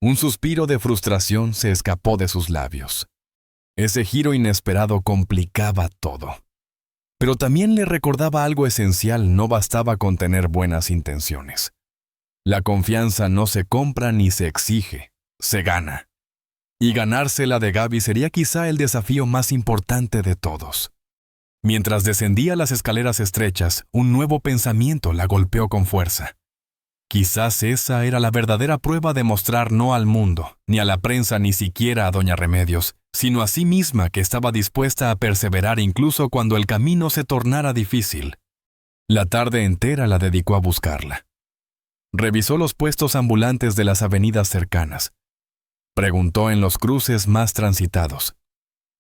Un suspiro de frustración se escapó de sus labios. Ese giro inesperado complicaba todo. Pero también le recordaba algo esencial: no bastaba con tener buenas intenciones. La confianza no se compra ni se exige, se gana. Y ganársela de Gaby sería quizá el desafío más importante de todos. Mientras descendía las escaleras estrechas, un nuevo pensamiento la golpeó con fuerza. Quizás esa era la verdadera prueba de mostrar no al mundo, ni a la prensa, ni siquiera a doña Remedios, sino a sí misma, que estaba dispuesta a perseverar incluso cuando el camino se tornara difícil. La tarde entera la dedicó a buscarla. Revisó los puestos ambulantes de las avenidas cercanas. Preguntó en los cruces más transitados.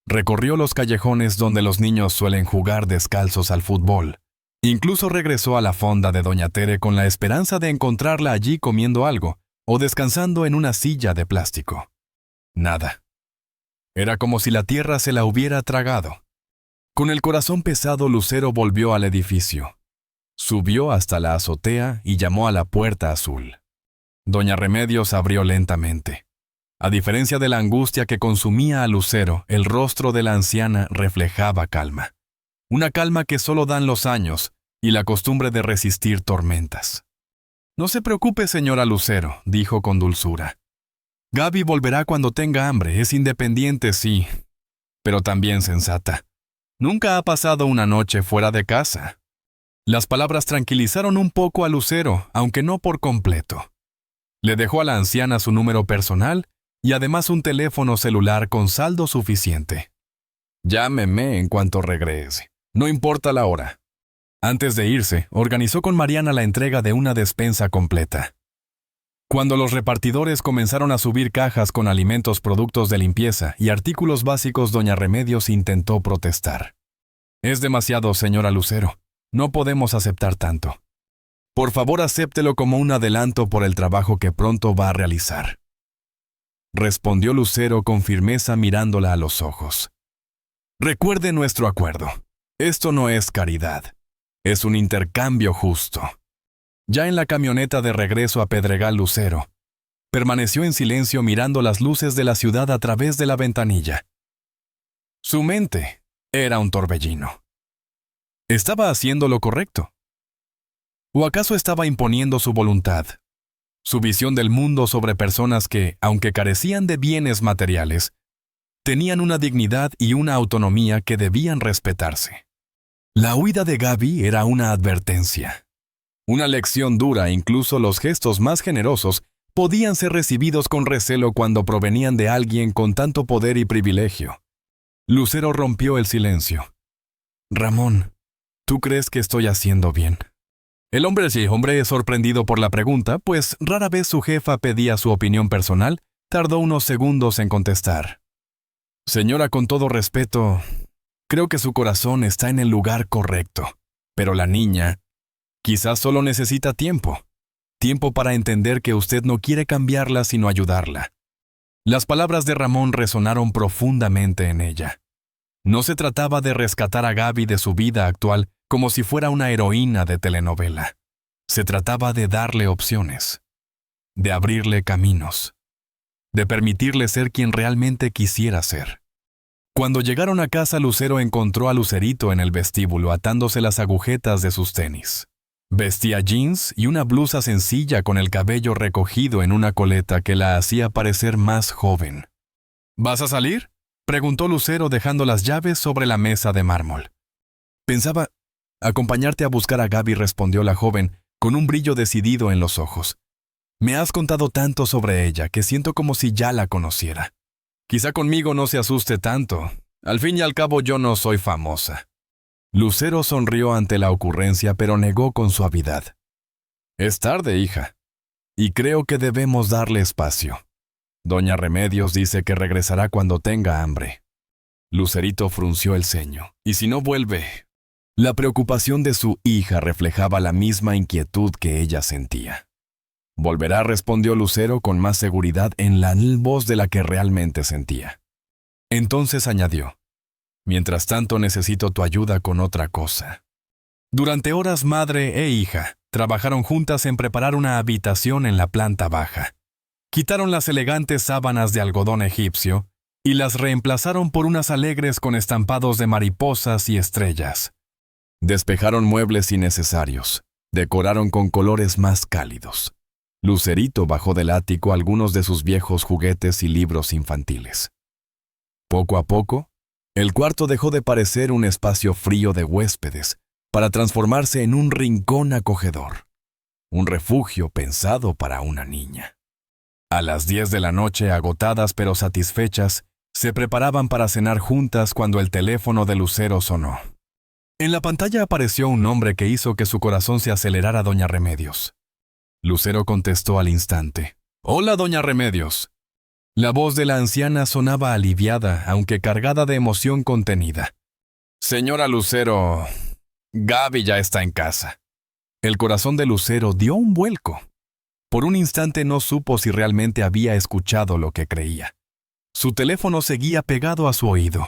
Recorrió los callejones donde los niños suelen jugar descalzos al fútbol. Incluso regresó a la fonda de doña Tere con la esperanza de encontrarla allí comiendo algo o descansando en una silla de plástico. Nada. Era como si la tierra se la hubiera tragado. Con el corazón pesado, Lucero volvió al edificio. Subió hasta la azotea y llamó a la puerta azul. Doña Remedios abrió lentamente. A diferencia de la angustia que consumía a Lucero, el rostro de la anciana reflejaba calma. Una calma que solo dan los años y la costumbre de resistir tormentas. «No se preocupe, señora Lucero», dijo con dulzura. «Gaby volverá cuando tenga hambre, es independiente, sí, pero también sensata. Nunca ha pasado una noche fuera de casa». Las palabras tranquilizaron un poco a Lucero, aunque no por completo. Le dejó a la anciana su número personal y además un teléfono celular con saldo suficiente. «Llámeme en cuanto regrese. No importa la hora». Antes de irse, organizó con Mariana la entrega de una despensa completa. Cuando los repartidores comenzaron a subir cajas con alimentos, productos de limpieza y artículos básicos, doña Remedios intentó protestar. «Es demasiado, señora Lucero. No podemos aceptar tanto. Por favor, acéptelo como un adelanto por el trabajo que pronto va a realizar», respondió Lucero con firmeza, mirándola a los ojos. «Recuerde nuestro acuerdo. Esto no es caridad. Es un intercambio justo». Ya en la camioneta de regreso a Pedregal, Lucero permaneció en silencio mirando las luces de la ciudad a través de la ventanilla. Su mente era un torbellino. ¿Estaba haciendo lo correcto? ¿O acaso estaba imponiendo su voluntad, su visión del mundo sobre personas que, aunque carecían de bienes materiales, tenían una dignidad y una autonomía que debían respetarse? La huida de Gaby era una advertencia. Una lección dura. Incluso los gestos más generosos podían ser recibidos con recelo cuando provenían de alguien con tanto poder y privilegio. Lucero rompió el silencio. «Ramón, ¿tú crees que estoy haciendo bien?» El hombre sorprendido por la pregunta, pues rara vez su jefa pedía su opinión personal, tardó unos segundos en contestar. «Señora, con todo respeto, creo que su corazón está en el lugar correcto, pero la niña quizás solo necesita tiempo para entender que usted no quiere cambiarla sino ayudarla». Las palabras de Ramón resonaron profundamente en ella. No se trataba de rescatar a Gaby de su vida actual como si fuera una heroína de telenovela. Se trataba de darle opciones, de abrirle caminos, de permitirle ser quien realmente quisiera ser. Cuando llegaron a casa, Lucero encontró a Lucerito en el vestíbulo atándose las agujetas de sus tenis. Vestía jeans y una blusa sencilla con el cabello recogido en una coleta que la hacía parecer más joven. «¿Vas a salir?», preguntó Lucero dejando las llaves sobre la mesa de mármol. «Pensaba acompañarte a buscar a Gaby», respondió la joven con un brillo decidido en los ojos. «Me has contado tanto sobre ella que siento como si ya la conociera. Quizá conmigo no se asuste tanto. Al fin y al cabo yo no soy famosa». Lucero sonrió ante la ocurrencia, pero negó con suavidad. «Es tarde, hija, y creo que debemos darle espacio. Doña Remedios dice que regresará cuando tenga hambre». Lucerito frunció el ceño. «¿Y si no vuelve?». La preocupación de su hija reflejaba la misma inquietud que ella sentía. «Volverá», respondió Lucero con más seguridad en la voz de la que realmente sentía. Entonces añadió: «Mientras tanto necesito tu ayuda con otra cosa». Durante horas madre e hija trabajaron juntas en preparar una habitación en la planta baja. Quitaron las elegantes sábanas de algodón egipcio y las reemplazaron por unas alegres con estampados de mariposas y estrellas. Despejaron muebles innecesarios, decoraron con colores más cálidos. Lucerito bajó del ático algunos de sus viejos juguetes y libros infantiles. Poco a poco, el cuarto dejó de parecer un espacio frío de huéspedes para transformarse en un rincón acogedor, un refugio pensado para una niña. A las 10 de la noche, agotadas pero satisfechas, se preparaban para cenar juntas cuando el teléfono de Lucero sonó. En la pantalla apareció un nombre que hizo que su corazón se acelerara. Doña Remedios. Lucero contestó al instante. «Hola, doña Remedios». La voz de la anciana sonaba aliviada, aunque cargada de emoción contenida. «Señora Lucero, Gaby ya está en casa». El corazón de Lucero dio un vuelco. Por un instante no supo si realmente había escuchado lo que creía. Su teléfono seguía pegado a su oído,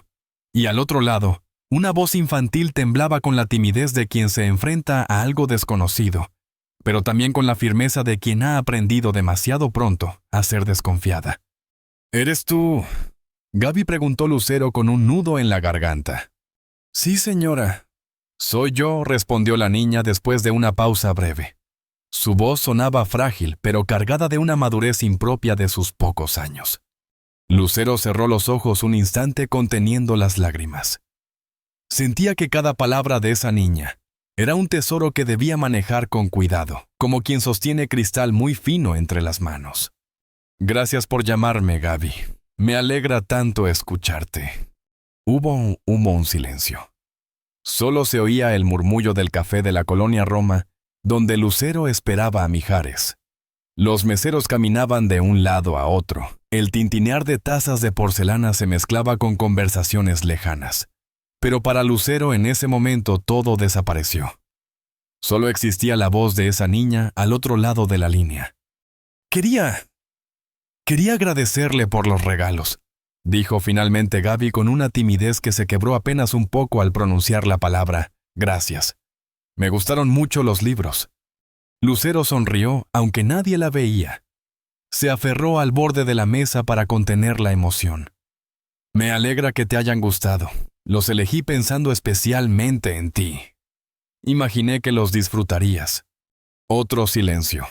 y al otro lado, una voz infantil temblaba con la timidez de quien se enfrenta a algo desconocido, pero también con la firmeza de quien ha aprendido demasiado pronto a ser desconfiada. «¿Eres tú?», Gaby preguntó Lucero con un nudo en la garganta. «Sí, señora». «Soy yo», respondió la niña después de una pausa breve. Su voz sonaba frágil, pero cargada de una madurez impropia de sus pocos años. Lucero cerró los ojos un instante conteniendo las lágrimas. Sentía que cada palabra de esa niña era un tesoro que debía manejar con cuidado, como quien sostiene cristal muy fino entre las manos. «Gracias por llamarme, Gaby. Me alegra tanto escucharte». Hubo un silencio. Solo se oía el murmullo del café de la colonia Roma, donde Lucero esperaba a Mijares. Los meseros caminaban de un lado a otro. El tintinear de tazas de porcelana se mezclaba con conversaciones lejanas. Pero para Lucero en ese momento todo desapareció. Solo existía la voz de esa niña al otro lado de la línea. Quería agradecerle por los regalos», dijo finalmente Gaby con una timidez que se quebró apenas un poco al pronunciar la palabra «gracias». «Me gustaron mucho los libros». Lucero sonrió, aunque nadie la veía. Se aferró al borde de la mesa para contener la emoción. «Me alegra que te hayan gustado. Los elegí pensando especialmente en ti. Imaginé que los disfrutarías». Otro silencio.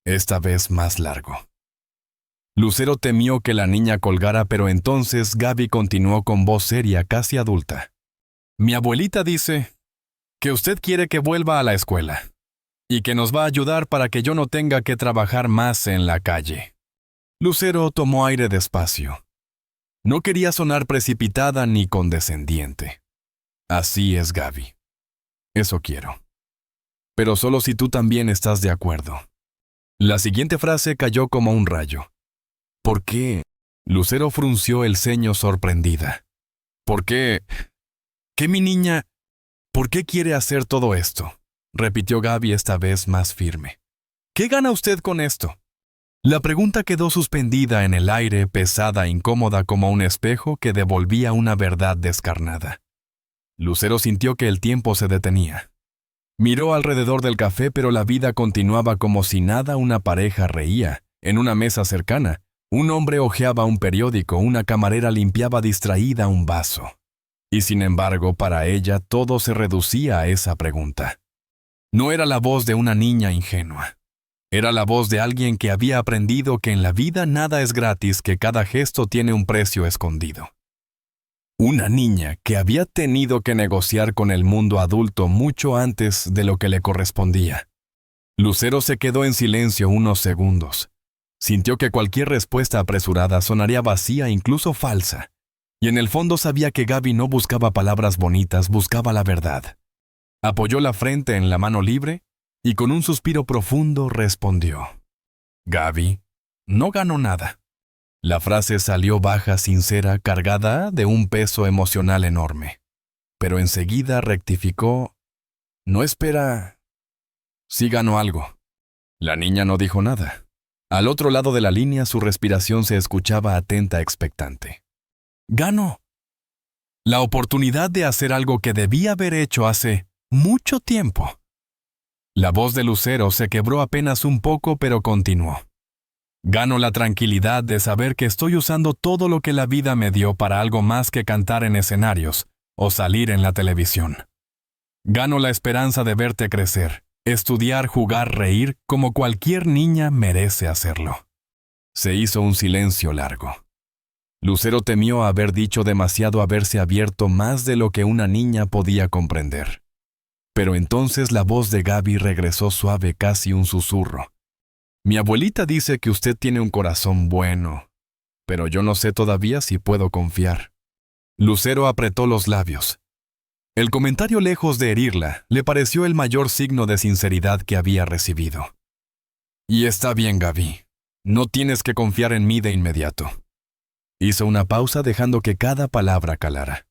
Esta vez más largo. Lucero temió que la niña colgara, pero entonces Gaby continuó con voz seria, casi adulta. «Mi abuelita dice que usted quiere que vuelva a la escuela y que nos va a ayudar para que yo no tenga que trabajar más en la calle». Lucero tomó aire despacio. No quería sonar precipitada ni condescendiente. «Así es, Gaby. Eso quiero. Pero solo si tú también estás de acuerdo». La siguiente frase cayó como un rayo. «¿Por qué?». Lucero frunció el ceño sorprendida. «¿Por qué? ¿Qué, mi niña? ¿Por qué quiere hacer todo esto?», repitió Gaby esta vez más firme. «¿Qué gana usted con esto?». La pregunta quedó suspendida en el aire, pesada e incómoda como un espejo que devolvía una verdad descarnada. Lucero sintió que el tiempo se detenía. Miró alrededor del café, pero la vida continuaba como si nada. Una pareja reía. En una mesa cercana, un hombre hojeaba un periódico, una camarera limpiaba distraída un vaso. Y sin embargo, para ella todo se reducía a esa pregunta. No era la voz de una niña ingenua. Era la voz de alguien que había aprendido que en la vida nada es gratis, que cada gesto tiene un precio escondido. Una niña que había tenido que negociar con el mundo adulto mucho antes de lo que le correspondía. Lucero se quedó en silencio unos segundos. Sintió que cualquier respuesta apresurada sonaría vacía, incluso falsa. Y en el fondo sabía que Gaby no buscaba palabras bonitas, buscaba la verdad. Apoyó la frente en la mano libre y con un suspiro profundo respondió: «Gaby, no ganó nada». La frase salió baja, sincera, cargada de un peso emocional enorme. Pero enseguida rectificó: «No espera». «Sí ganó algo». La niña no dijo nada. Al otro lado de la línea su respiración se escuchaba atenta, expectante. «Ganó la oportunidad de hacer algo que debía haber hecho hace mucho tiempo. La voz de Lucero se quebró apenas un poco, pero continuó. Gano la tranquilidad de saber que estoy usando todo lo que la vida me dio para algo más que cantar en escenarios o salir en la televisión. Gano la esperanza de verte crecer, estudiar, jugar, reír, como cualquier niña merece hacerlo. Se hizo un silencio largo. Lucero temió haber dicho demasiado, haberse abierto más de lo que una niña podía comprender. Pero entonces la voz de Gaby regresó suave, casi un susurro. Mi abuelita dice que usted tiene un corazón bueno, pero yo no sé todavía si puedo confiar. Lucero apretó los labios. El comentario, lejos de herirla, le pareció el mayor signo de sinceridad que había recibido. Y está bien, Gaby. No tienes que confiar en mí de inmediato. Hizo una pausa dejando que cada palabra calara.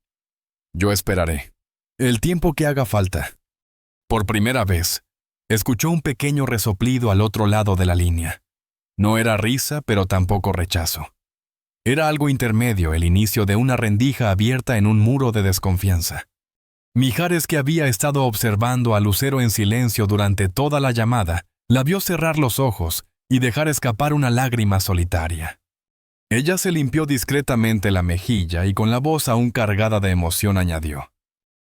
Yo esperaré. El tiempo que haga falta. Por primera vez, escuchó un pequeño resoplido al otro lado de la línea. No era risa, pero tampoco rechazo. Era algo intermedio, el inicio de una rendija abierta en un muro de desconfianza. Mijares, que había estado observando a Lucero en silencio durante toda la llamada, la vio cerrar los ojos y dejar escapar una lágrima solitaria. Ella se limpió discretamente la mejilla y con la voz aún cargada de emoción añadió: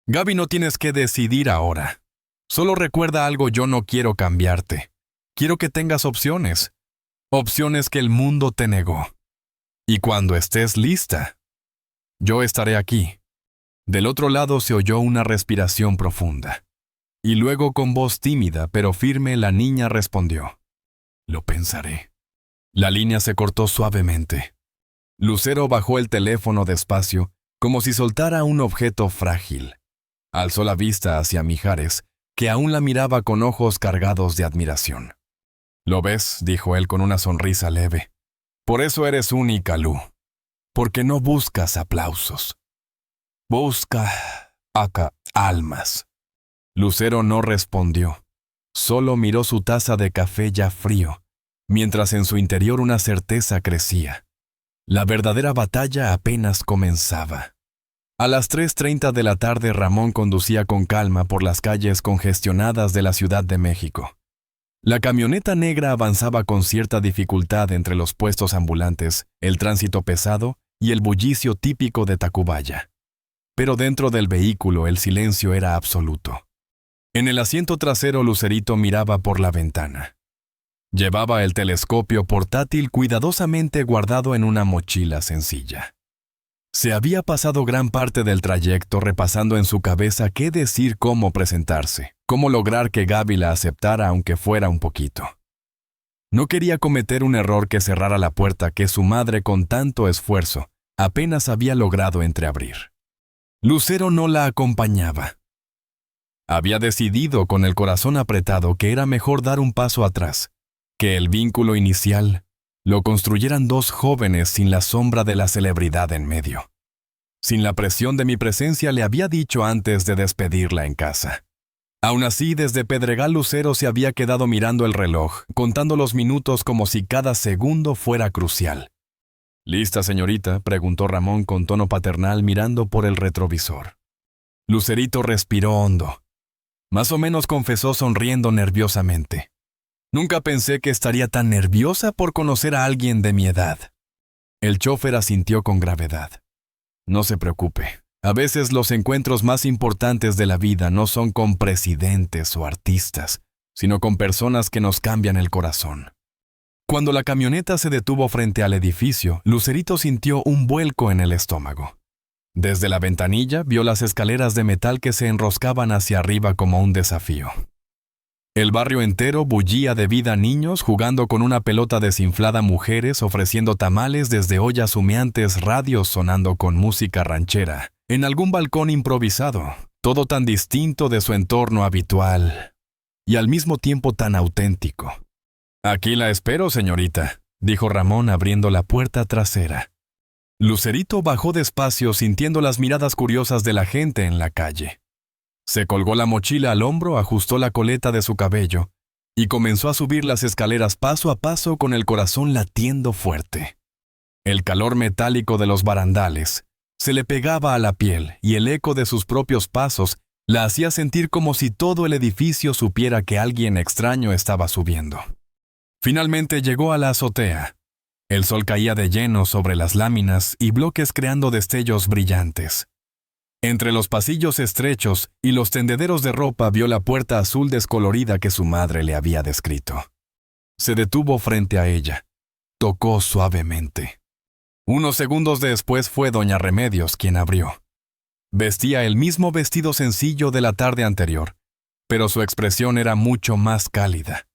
Gaby, no tienes que decidir ahora. Solo recuerda algo: yo no quiero cambiarte. Quiero que tengas opciones. Opciones que el mundo te negó. Y cuando estés lista, yo estaré aquí. Del otro lado se oyó una respiración profunda. Y luego, con voz tímida pero firme, la niña respondió: Lo pensaré. La línea se cortó suavemente. Lucero bajó el teléfono despacio, como si soltara un objeto frágil. Alzó la vista hacia Mijares, que aún la miraba con ojos cargados de admiración. «¿Lo ves?», dijo él con una sonrisa leve. «Por eso eres única, Lu. Porque no buscas aplausos. Busca almas». Lucero no respondió. Solo miró su taza de café ya frío, mientras en su interior una certeza crecía. La verdadera batalla apenas comenzaba. A las 3:30 de la tarde, Ramón conducía con calma por las calles congestionadas de la Ciudad de México. La camioneta negra avanzaba con cierta dificultad entre los puestos ambulantes, el tránsito pesado y el bullicio típico de Tacubaya. Pero dentro del vehículo el silencio era absoluto. En el asiento trasero, Lucerito miraba por la ventana. Llevaba el telescopio portátil cuidadosamente guardado en una mochila sencilla. Se había pasado gran parte del trayecto repasando en su cabeza qué decir, cómo presentarse, cómo lograr que Gaby la aceptara aunque fuera un poquito. No quería cometer un error que cerrara la puerta que su madre, con tanto esfuerzo, apenas había logrado entreabrir. Lucero no la acompañaba. Había decidido con el corazón apretado que era mejor dar un paso atrás, que el vínculo inicial lo construyeran dos jóvenes sin la sombra de la celebridad en medio. Sin la presión de mi presencia, le había dicho antes de despedirla en casa. Aún así, desde Pedregal, Lucero se había quedado mirando el reloj, contando los minutos como si cada segundo fuera crucial. «¿Lista, señorita?», preguntó Ramón con tono paternal, mirando por el retrovisor. Lucerito respiró hondo. Más o menos confesó sonriendo nerviosamente. «Nunca pensé que estaría tan nerviosa por conocer a alguien de mi edad». El chofer asintió con gravedad. «No se preocupe. A veces los encuentros más importantes de la vida no son con presidentes o artistas, sino con personas que nos cambian el corazón». Cuando la camioneta se detuvo frente al edificio, Lucerito sintió un vuelco en el estómago. Desde la ventanilla vio las escaleras de metal que se enroscaban hacia arriba como un desafío. El barrio entero bullía de vida: niños jugando con una pelota desinflada, mujeres ofreciendo tamales desde ollas humeantes, radios sonando con música ranchera, en algún balcón improvisado, todo tan distinto de su entorno habitual y al mismo tiempo tan auténtico. «Aquí la espero, señorita», dijo Ramón abriendo la puerta trasera. Lucerito bajó despacio, sintiendo las miradas curiosas de la gente en la calle. Se colgó la mochila al hombro, ajustó la coleta de su cabello y comenzó a subir las escaleras paso a paso con el corazón latiendo fuerte. El calor metálico de los barandales se le pegaba a la piel y el eco de sus propios pasos La hacía sentir como si todo el edificio supiera que alguien extraño estaba subiendo. Finalmente llegó a la azotea. El sol caía de lleno sobre las láminas y bloques creando destellos brillantes. Entre los pasillos estrechos y los tendederos de ropa vio la puerta azul descolorida que su madre le había descrito. Se detuvo frente a ella. Tocó suavemente. Unos segundos después fue doña Remedios quien abrió. Vestía el mismo vestido sencillo de la tarde anterior, pero su expresión era mucho más cálida.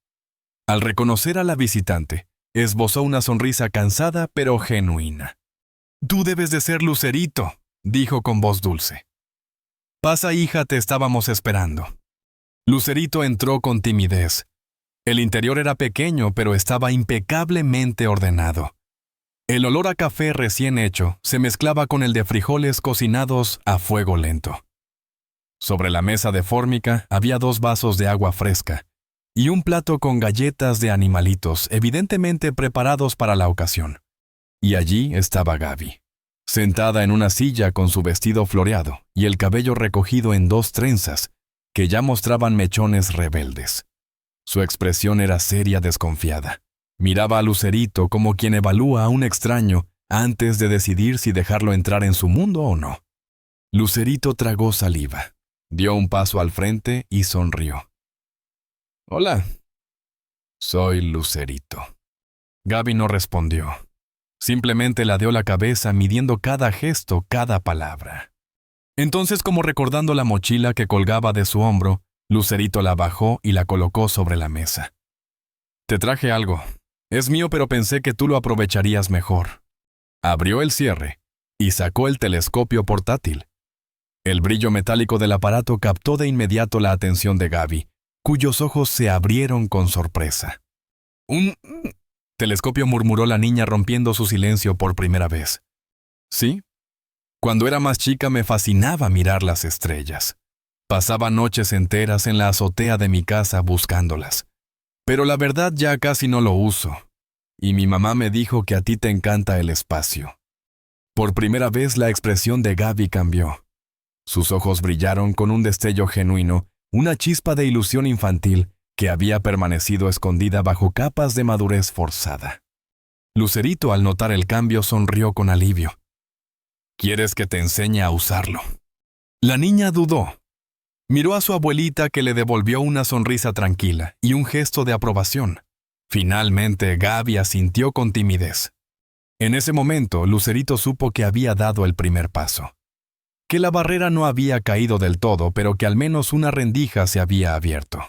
Al reconocer a la visitante, esbozó una sonrisa cansada pero genuina. «Tú debes de ser Lucerito», dijo con voz dulce. «Pasa, hija, te estábamos esperando». Lucerito entró con timidez. El interior era pequeño, pero estaba impecablemente ordenado. El olor a café recién hecho se mezclaba con el de frijoles cocinados a fuego lento. Sobre la mesa de fórmica había 2 vasos de agua fresca y un plato con galletas de animalitos evidentemente preparados para la ocasión. Y allí estaba Gaby, sentada en una silla con su vestido floreado y el cabello recogido en 2 trenzas que ya mostraban mechones rebeldes. Su expresión era seria, desconfiada. Miraba a Lucerito como quien evalúa a un extraño antes de decidir si dejarlo entrar en su mundo o no. Lucerito tragó saliva, dio un paso al frente y sonrió. «Hola, soy Lucerito». Gaby no respondió. Simplemente ladeó la cabeza midiendo cada gesto, cada palabra. Entonces, como recordando la mochila que colgaba de su hombro, Lucerito la bajó y la colocó sobre la mesa. «Te traje algo. Es mío, pero pensé que tú lo aprovecharías mejor». Abrió el cierre y sacó el telescopio portátil. El brillo metálico del aparato captó de inmediato la atención de Gaby, cuyos ojos se abrieron con sorpresa. «¿Un telescopio?», murmuró la niña rompiendo su silencio por primera vez. «Sí. Cuando era más chica me fascinaba mirar las estrellas. Pasaba noches enteras en la azotea de mi casa buscándolas. Pero la verdad ya casi no lo uso. Y mi mamá me dijo que a ti te encanta el espacio». Por primera vez la expresión de Gaby cambió. Sus ojos brillaron con un destello genuino, una chispa de ilusión infantil que había permanecido escondida bajo capas de madurez forzada. Lucerito, al notar el cambio, sonrió con alivio. «¿Quieres que te enseñe a usarlo?». La niña dudó. Miró a su abuelita, que le devolvió una sonrisa tranquila y un gesto de aprobación. Finalmente, Gaby asintió con timidez. En ese momento, Lucerito supo que había dado el primer paso. Que la barrera no había caído del todo, pero que al menos una rendija se había abierto.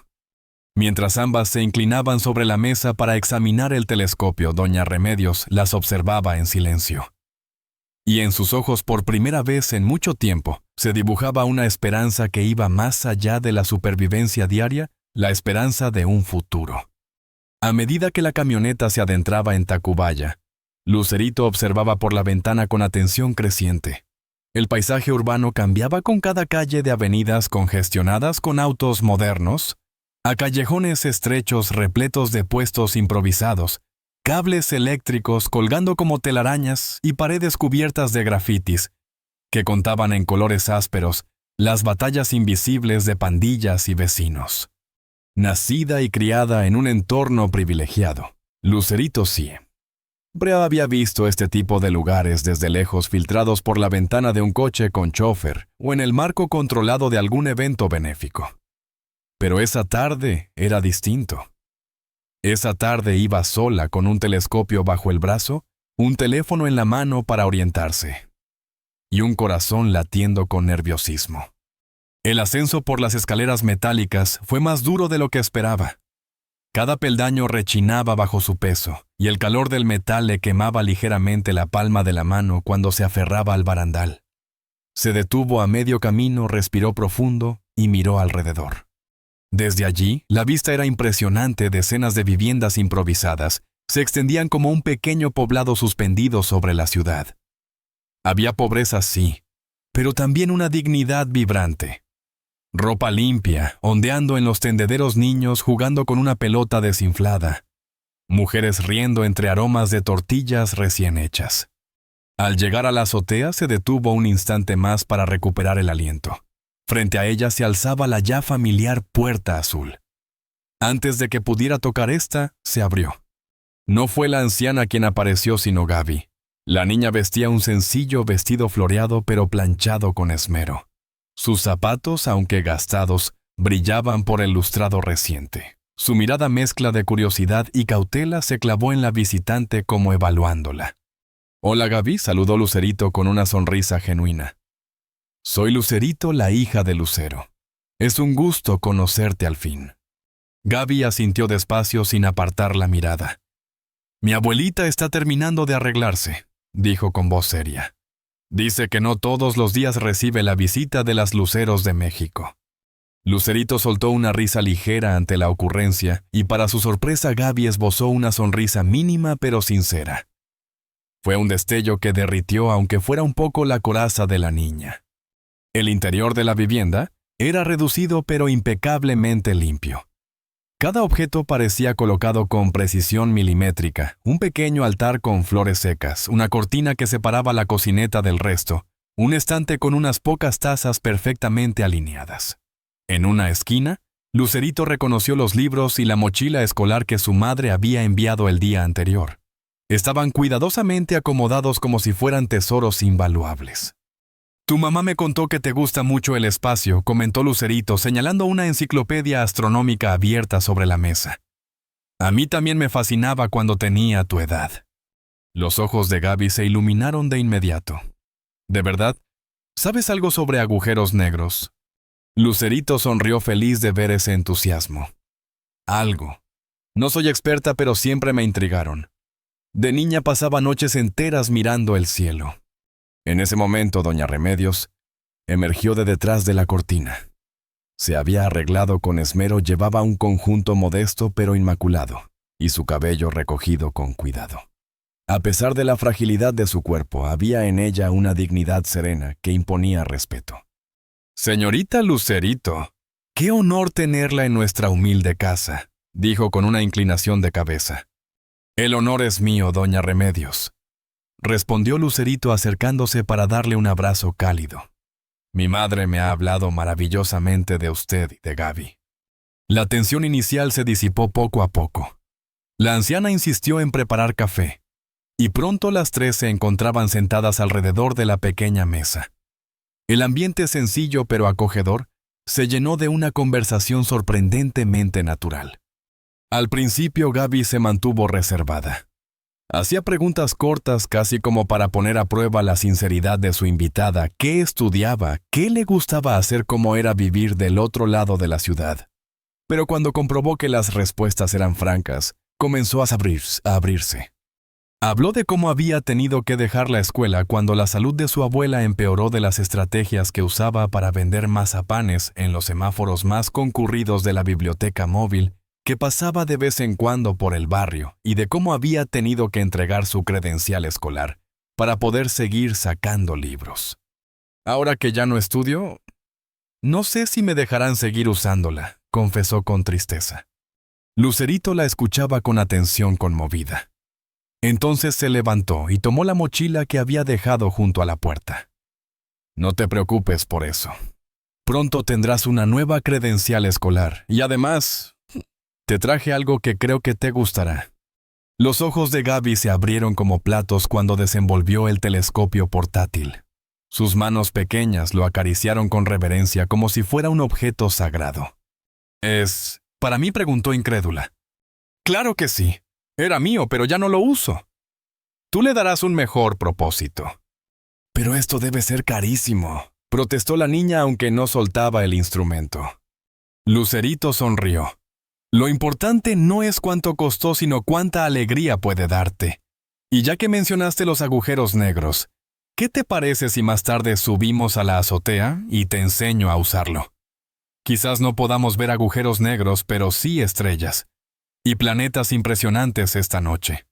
Mientras ambas se inclinaban sobre la mesa para examinar el telescopio, doña Remedios las observaba en silencio. Y en sus ojos, por primera vez en mucho tiempo, se dibujaba una esperanza que iba más allá de la supervivencia diaria, la esperanza de un futuro. A medida que la camioneta se adentraba en Tacubaya, Lucerito observaba por la ventana con atención creciente. El paisaje urbano cambiaba con cada calle de avenidas congestionadas con autos modernos, a callejones estrechos repletos de puestos improvisados, cables eléctricos colgando como telarañas y paredes cubiertas de grafitis, que contaban en colores ásperos las batallas invisibles de pandillas y vecinos. Nacida y criada en un entorno privilegiado, Lucerito siempre había visto este tipo de lugares desde lejos, filtrados por la ventana de un coche con chofer o en el marco controlado de algún evento benéfico. Pero esa tarde era distinto. Esa tarde iba sola con un telescopio bajo el brazo, un teléfono en la mano para orientarse, y un corazón latiendo con nerviosismo. El ascenso por las escaleras metálicas fue más duro de lo que esperaba. Cada peldaño rechinaba bajo su peso, y el calor del metal le quemaba ligeramente la palma de la mano cuando se aferraba al barandal. Se detuvo a medio camino, respiró profundo y miró alrededor. Desde allí, la vista era impresionante. Decenas de viviendas improvisadas se extendían como un pequeño poblado suspendido sobre la ciudad. Había pobreza, sí, pero también una dignidad vibrante. Ropa limpia, ondeando en los tendederos, niños jugando con una pelota desinflada, mujeres riendo entre aromas de tortillas recién hechas. Al llegar a la azotea se detuvo un instante más para recuperar el aliento. Frente a ella se alzaba la ya familiar puerta azul. Antes de que pudiera tocar esta, se abrió. No fue la anciana quien apareció, sino Gaby. La niña vestía un sencillo vestido floreado pero planchado con esmero. Sus zapatos, aunque gastados, brillaban por el lustrado reciente. Su mirada mezcla de curiosidad y cautela se clavó en la visitante como evaluándola. «Hola, Gaby», saludó Lucerito con una sonrisa genuina. «Soy Lucerito, la hija de Lucero. Es un gusto conocerte al fin». Gaby asintió despacio sin apartar la mirada. «Mi abuelita está terminando de arreglarse», dijo con voz seria. «Dice que no todos los días recibe la visita de las Luceros de México». Lucerito soltó una risa ligera ante la ocurrencia y para su sorpresa Gaby esbozó una sonrisa mínima pero sincera. Fue un destello que derritió aunque fuera un poco la coraza de la niña. El interior de la vivienda era reducido pero impecablemente limpio. Cada objeto parecía colocado con precisión milimétrica, un pequeño altar con flores secas, una cortina que separaba la cocineta del resto, un estante con unas pocas tazas perfectamente alineadas. En una esquina, Lucerito reconoció los libros y la mochila escolar que su madre había enviado el día anterior. Estaban cuidadosamente acomodados como si fueran tesoros invaluables. «Tu mamá me contó que te gusta mucho el espacio», comentó Lucerito, señalando una enciclopedia astronómica abierta sobre la mesa. «A mí también me fascinaba cuando tenía tu edad». Los ojos de Gaby se iluminaron de inmediato. «¿De verdad? ¿Sabes algo sobre agujeros negros?» Lucerito sonrió feliz de ver ese entusiasmo. «Algo. No soy experta, pero siempre me intrigaron. De niña pasaba noches enteras mirando el cielo». En ese momento, doña Remedios emergió de detrás de la cortina. Se había arreglado con esmero, llevaba un conjunto modesto pero inmaculado, y su cabello recogido con cuidado. A pesar de la fragilidad de su cuerpo, había en ella una dignidad serena que imponía respeto. «Señorita Lucerito, qué honor tenerla en nuestra humilde casa», dijo con una inclinación de cabeza. «El honor es mío, doña Remedios», respondió Lucerito acercándose para darle un abrazo cálido. «Mi madre me ha hablado maravillosamente de usted y de Gaby». La tensión inicial se disipó poco a poco. La anciana insistió en preparar café, y pronto las tres se encontraban sentadas alrededor de la pequeña mesa. El ambiente sencillo pero acogedor se llenó de una conversación sorprendentemente natural. Al principio Gaby se mantuvo reservada. Hacía preguntas cortas casi como para poner a prueba la sinceridad de su invitada, qué estudiaba, qué le gustaba hacer, cómo era vivir del otro lado de la ciudad. Pero cuando comprobó que las respuestas eran francas, comenzó a abrirse. Habló de cómo había tenido que dejar la escuela cuando la salud de su abuela empeoró, de las estrategias que usaba para vender mazapanes en los semáforos más concurridos de la biblioteca móvil que pasaba de vez en cuando por el barrio, y de cómo había tenido que entregar su credencial escolar para poder seguir sacando libros. «Ahora que ya no estudio, no sé si me dejarán seguir usándola», confesó con tristeza. Lucerito la escuchaba con atención conmovida. Entonces se levantó y tomó la mochila que había dejado junto a la puerta. «No te preocupes por eso. Pronto tendrás una nueva credencial escolar y además te traje algo que creo que te gustará». Los ojos de Gaby se abrieron como platos cuando desenvolvió el telescopio portátil. Sus manos pequeñas lo acariciaron con reverencia como si fuera un objeto sagrado. «¿Es para mí?», preguntó incrédula. «Claro que sí. Era mío, pero ya no lo uso. Tú le darás un mejor propósito». «Pero esto debe ser carísimo», protestó la niña aunque no soltaba el instrumento. Lucerito sonrió. «Lo importante no es cuánto costó, sino cuánta alegría puede darte. Y ya que mencionaste los agujeros negros, ¿qué te parece si más tarde subimos a la azotea y te enseño a usarlo? Quizás no podamos ver agujeros negros, pero sí estrellas y planetas impresionantes esta noche».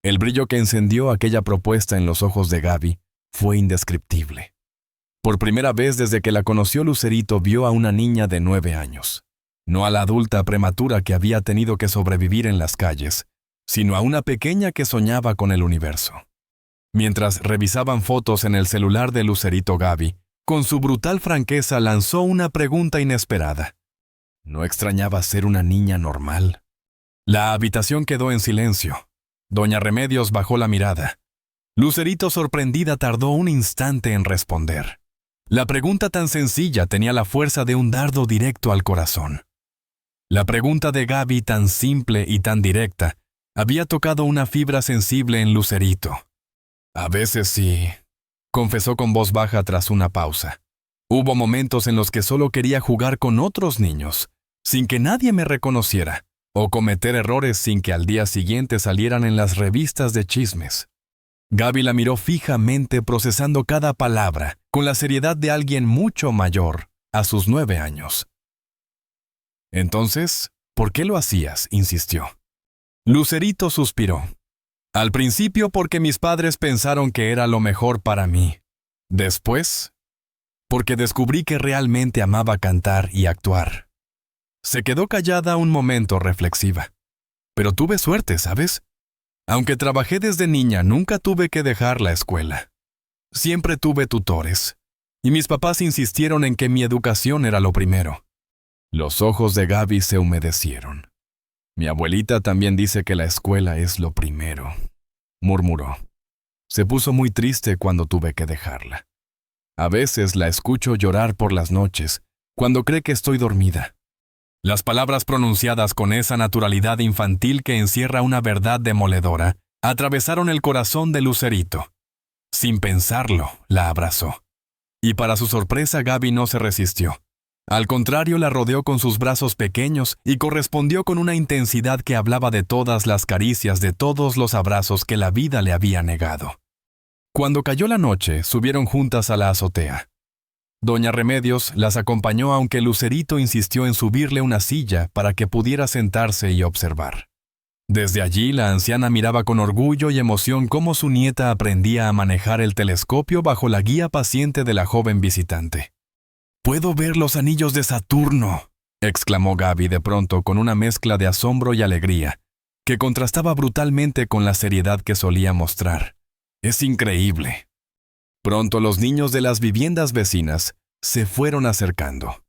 El brillo que encendió aquella propuesta en los ojos de Gaby fue indescriptible. Por primera vez desde que la conoció, Lucerito vio a una niña de 9 años. No a la adulta prematura que había tenido que sobrevivir en las calles, sino a una pequeña que soñaba con el universo. Mientras revisaban fotos en el celular de Lucerito, Gaby Con su brutal franqueza lanzó una pregunta inesperada. ¿No extrañaba ser una niña normal? La habitación quedó en silencio. Doña Remedios bajó la mirada. Lucerito, sorprendida, tardó un instante en responder. La pregunta tan sencilla tenía la fuerza de un dardo directo al corazón. La pregunta de Gaby, tan simple y tan directa, había tocado una fibra sensible en Lucerito. A veces sí, confesó con voz baja tras una pausa. Hubo momentos en los que solo quería jugar con otros niños, sin que nadie me reconociera, o cometer errores sin que al día siguiente salieran en las revistas de chismes. Gaby la miró fijamente, procesando cada palabra, con la seriedad de alguien mucho mayor, a sus 9 años. Entonces, ¿por qué lo hacías?, insistió. Lucerito suspiró. Al principio porque mis padres pensaron que era lo mejor para mí. Después, porque descubrí que realmente amaba cantar y actuar. Se quedó callada un momento, reflexiva. Pero tuve suerte, ¿sabes? Aunque trabajé desde niña, nunca tuve que dejar la escuela. Siempre tuve tutores, y mis papás insistieron en que mi educación era lo primero. Los ojos de Gaby se humedecieron. Mi abuelita también dice que la escuela es lo primero, murmuró. Se puso muy triste cuando tuve que dejarla. A veces la escucho llorar por las noches, cuando cree que estoy dormida. Las palabras pronunciadas con esa naturalidad infantil que encierra una verdad demoledora, atravesaron el corazón de Lucerito. Sin pensarlo, la abrazó. Y para su sorpresa, Gaby no se resistió. Al contrario, la rodeó con sus brazos pequeños y correspondió con una intensidad que hablaba de todas las caricias, de todos los abrazos que la vida le había negado. Cuando cayó la noche, subieron juntas a la azotea. Doña Remedios las acompañó, aunque Lucerito insistió en subirle una silla para que pudiera sentarse y observar. Desde allí, la anciana miraba con orgullo y emoción cómo su nieta aprendía a manejar el telescopio bajo la guía paciente de la joven visitante. «¡Puedo ver los anillos de Saturno!», exclamó Gaby de pronto con una mezcla de asombro y alegría, que contrastaba brutalmente con la seriedad que solía mostrar. «Es increíble». Pronto los niños de las viviendas vecinas se fueron acercando.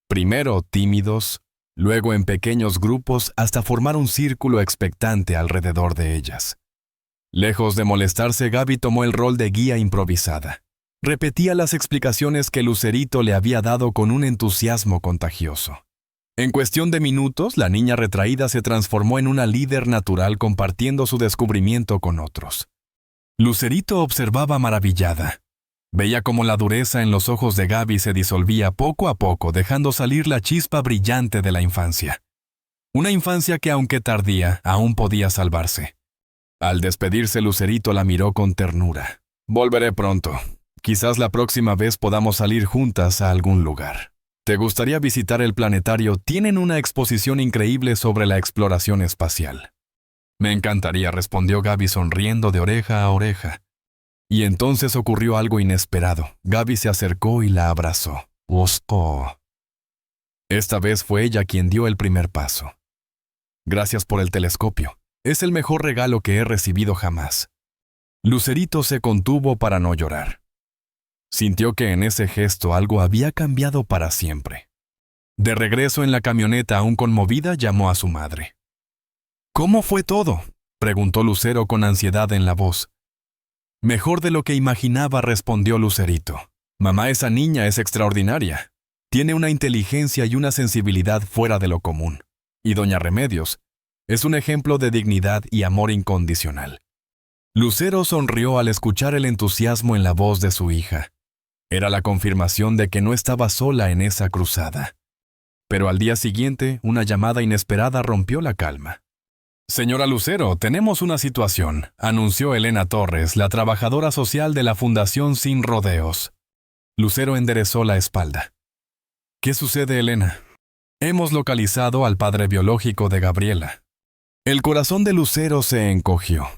Primero tímidos, luego en pequeños grupos hasta formar un círculo expectante alrededor de ellas. Lejos de molestarse, Gaby tomó el rol de guía improvisada. Repetía las explicaciones que Lucerito le había dado con un entusiasmo contagioso. En cuestión de minutos, la niña retraída se transformó en una líder natural, compartiendo su descubrimiento con otros. Lucerito observaba maravillada. Veía cómo la dureza en los ojos de Gaby se disolvía poco a poco, dejando salir la chispa brillante de la infancia. Una infancia que, aunque tardía, aún podía salvarse. Al despedirse, Lucerito la miró con ternura. «Volveré pronto. Quizás la próxima vez podamos salir juntas a algún lugar. ¿Te gustaría visitar el planetario? Tienen una exposición increíble sobre la exploración espacial». «Me encantaría», respondió Gaby sonriendo de oreja a oreja. Y entonces ocurrió algo inesperado. Gaby se acercó y la abrazó. «Oh». Esta vez fue ella quien dio el primer paso. «Gracias por el telescopio. Es el mejor regalo que he recibido jamás». Lucerito se contuvo para no llorar. Sintió que en ese gesto algo había cambiado para siempre. De regreso en la camioneta, aún conmovida, llamó a su madre. «¿Cómo fue todo?», preguntó Lucero con ansiedad en la voz. «Mejor de lo que imaginaba», respondió Lucerito. «Mamá, esa niña es extraordinaria. Tiene una inteligencia y una sensibilidad fuera de lo común. Y doña Remedios es un ejemplo de dignidad y amor incondicional». Lucero sonrió al escuchar el entusiasmo en la voz de su hija. Era la confirmación de que no estaba sola en esa cruzada. Pero al día siguiente, una llamada inesperada rompió la calma. «Señora Lucero, tenemos una situación», anunció Elena Torres, la trabajadora social de la Fundación Sin Rodeos. Lucero enderezó la espalda. «¿Qué sucede, Elena?» «Hemos localizado al padre biológico de Gabriela». El corazón de Lucero se encogió.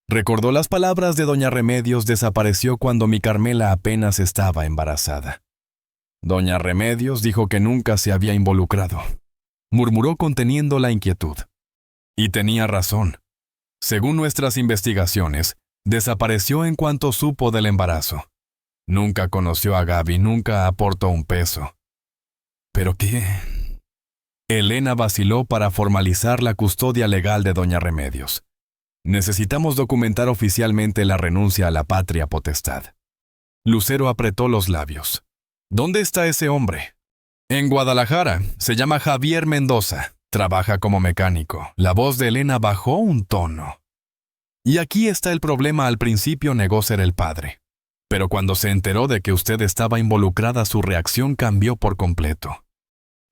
Recordó las palabras de doña Remedios: «Desapareció cuando mi Carmela apenas estaba embarazada». Doña Remedios dijo que nunca se había involucrado. Murmuró conteniendo la inquietud. Y tenía razón. Según nuestras investigaciones, desapareció en cuanto supo del embarazo. Nunca conoció a Gaby, nunca aportó un peso. ¿Pero qué? Elena vaciló para formalizar la custodia legal de doña Remedios. Necesitamos documentar oficialmente la renuncia a la patria potestad. Lucero apretó los labios. ¿Dónde está ese hombre? En Guadalajara. Se llama Javier Mendoza. Trabaja como mecánico. La voz de Elena bajó un tono. Y aquí está el problema. Al principio negó ser el padre. Pero cuando se enteró de que usted estaba involucrada, su reacción cambió por completo.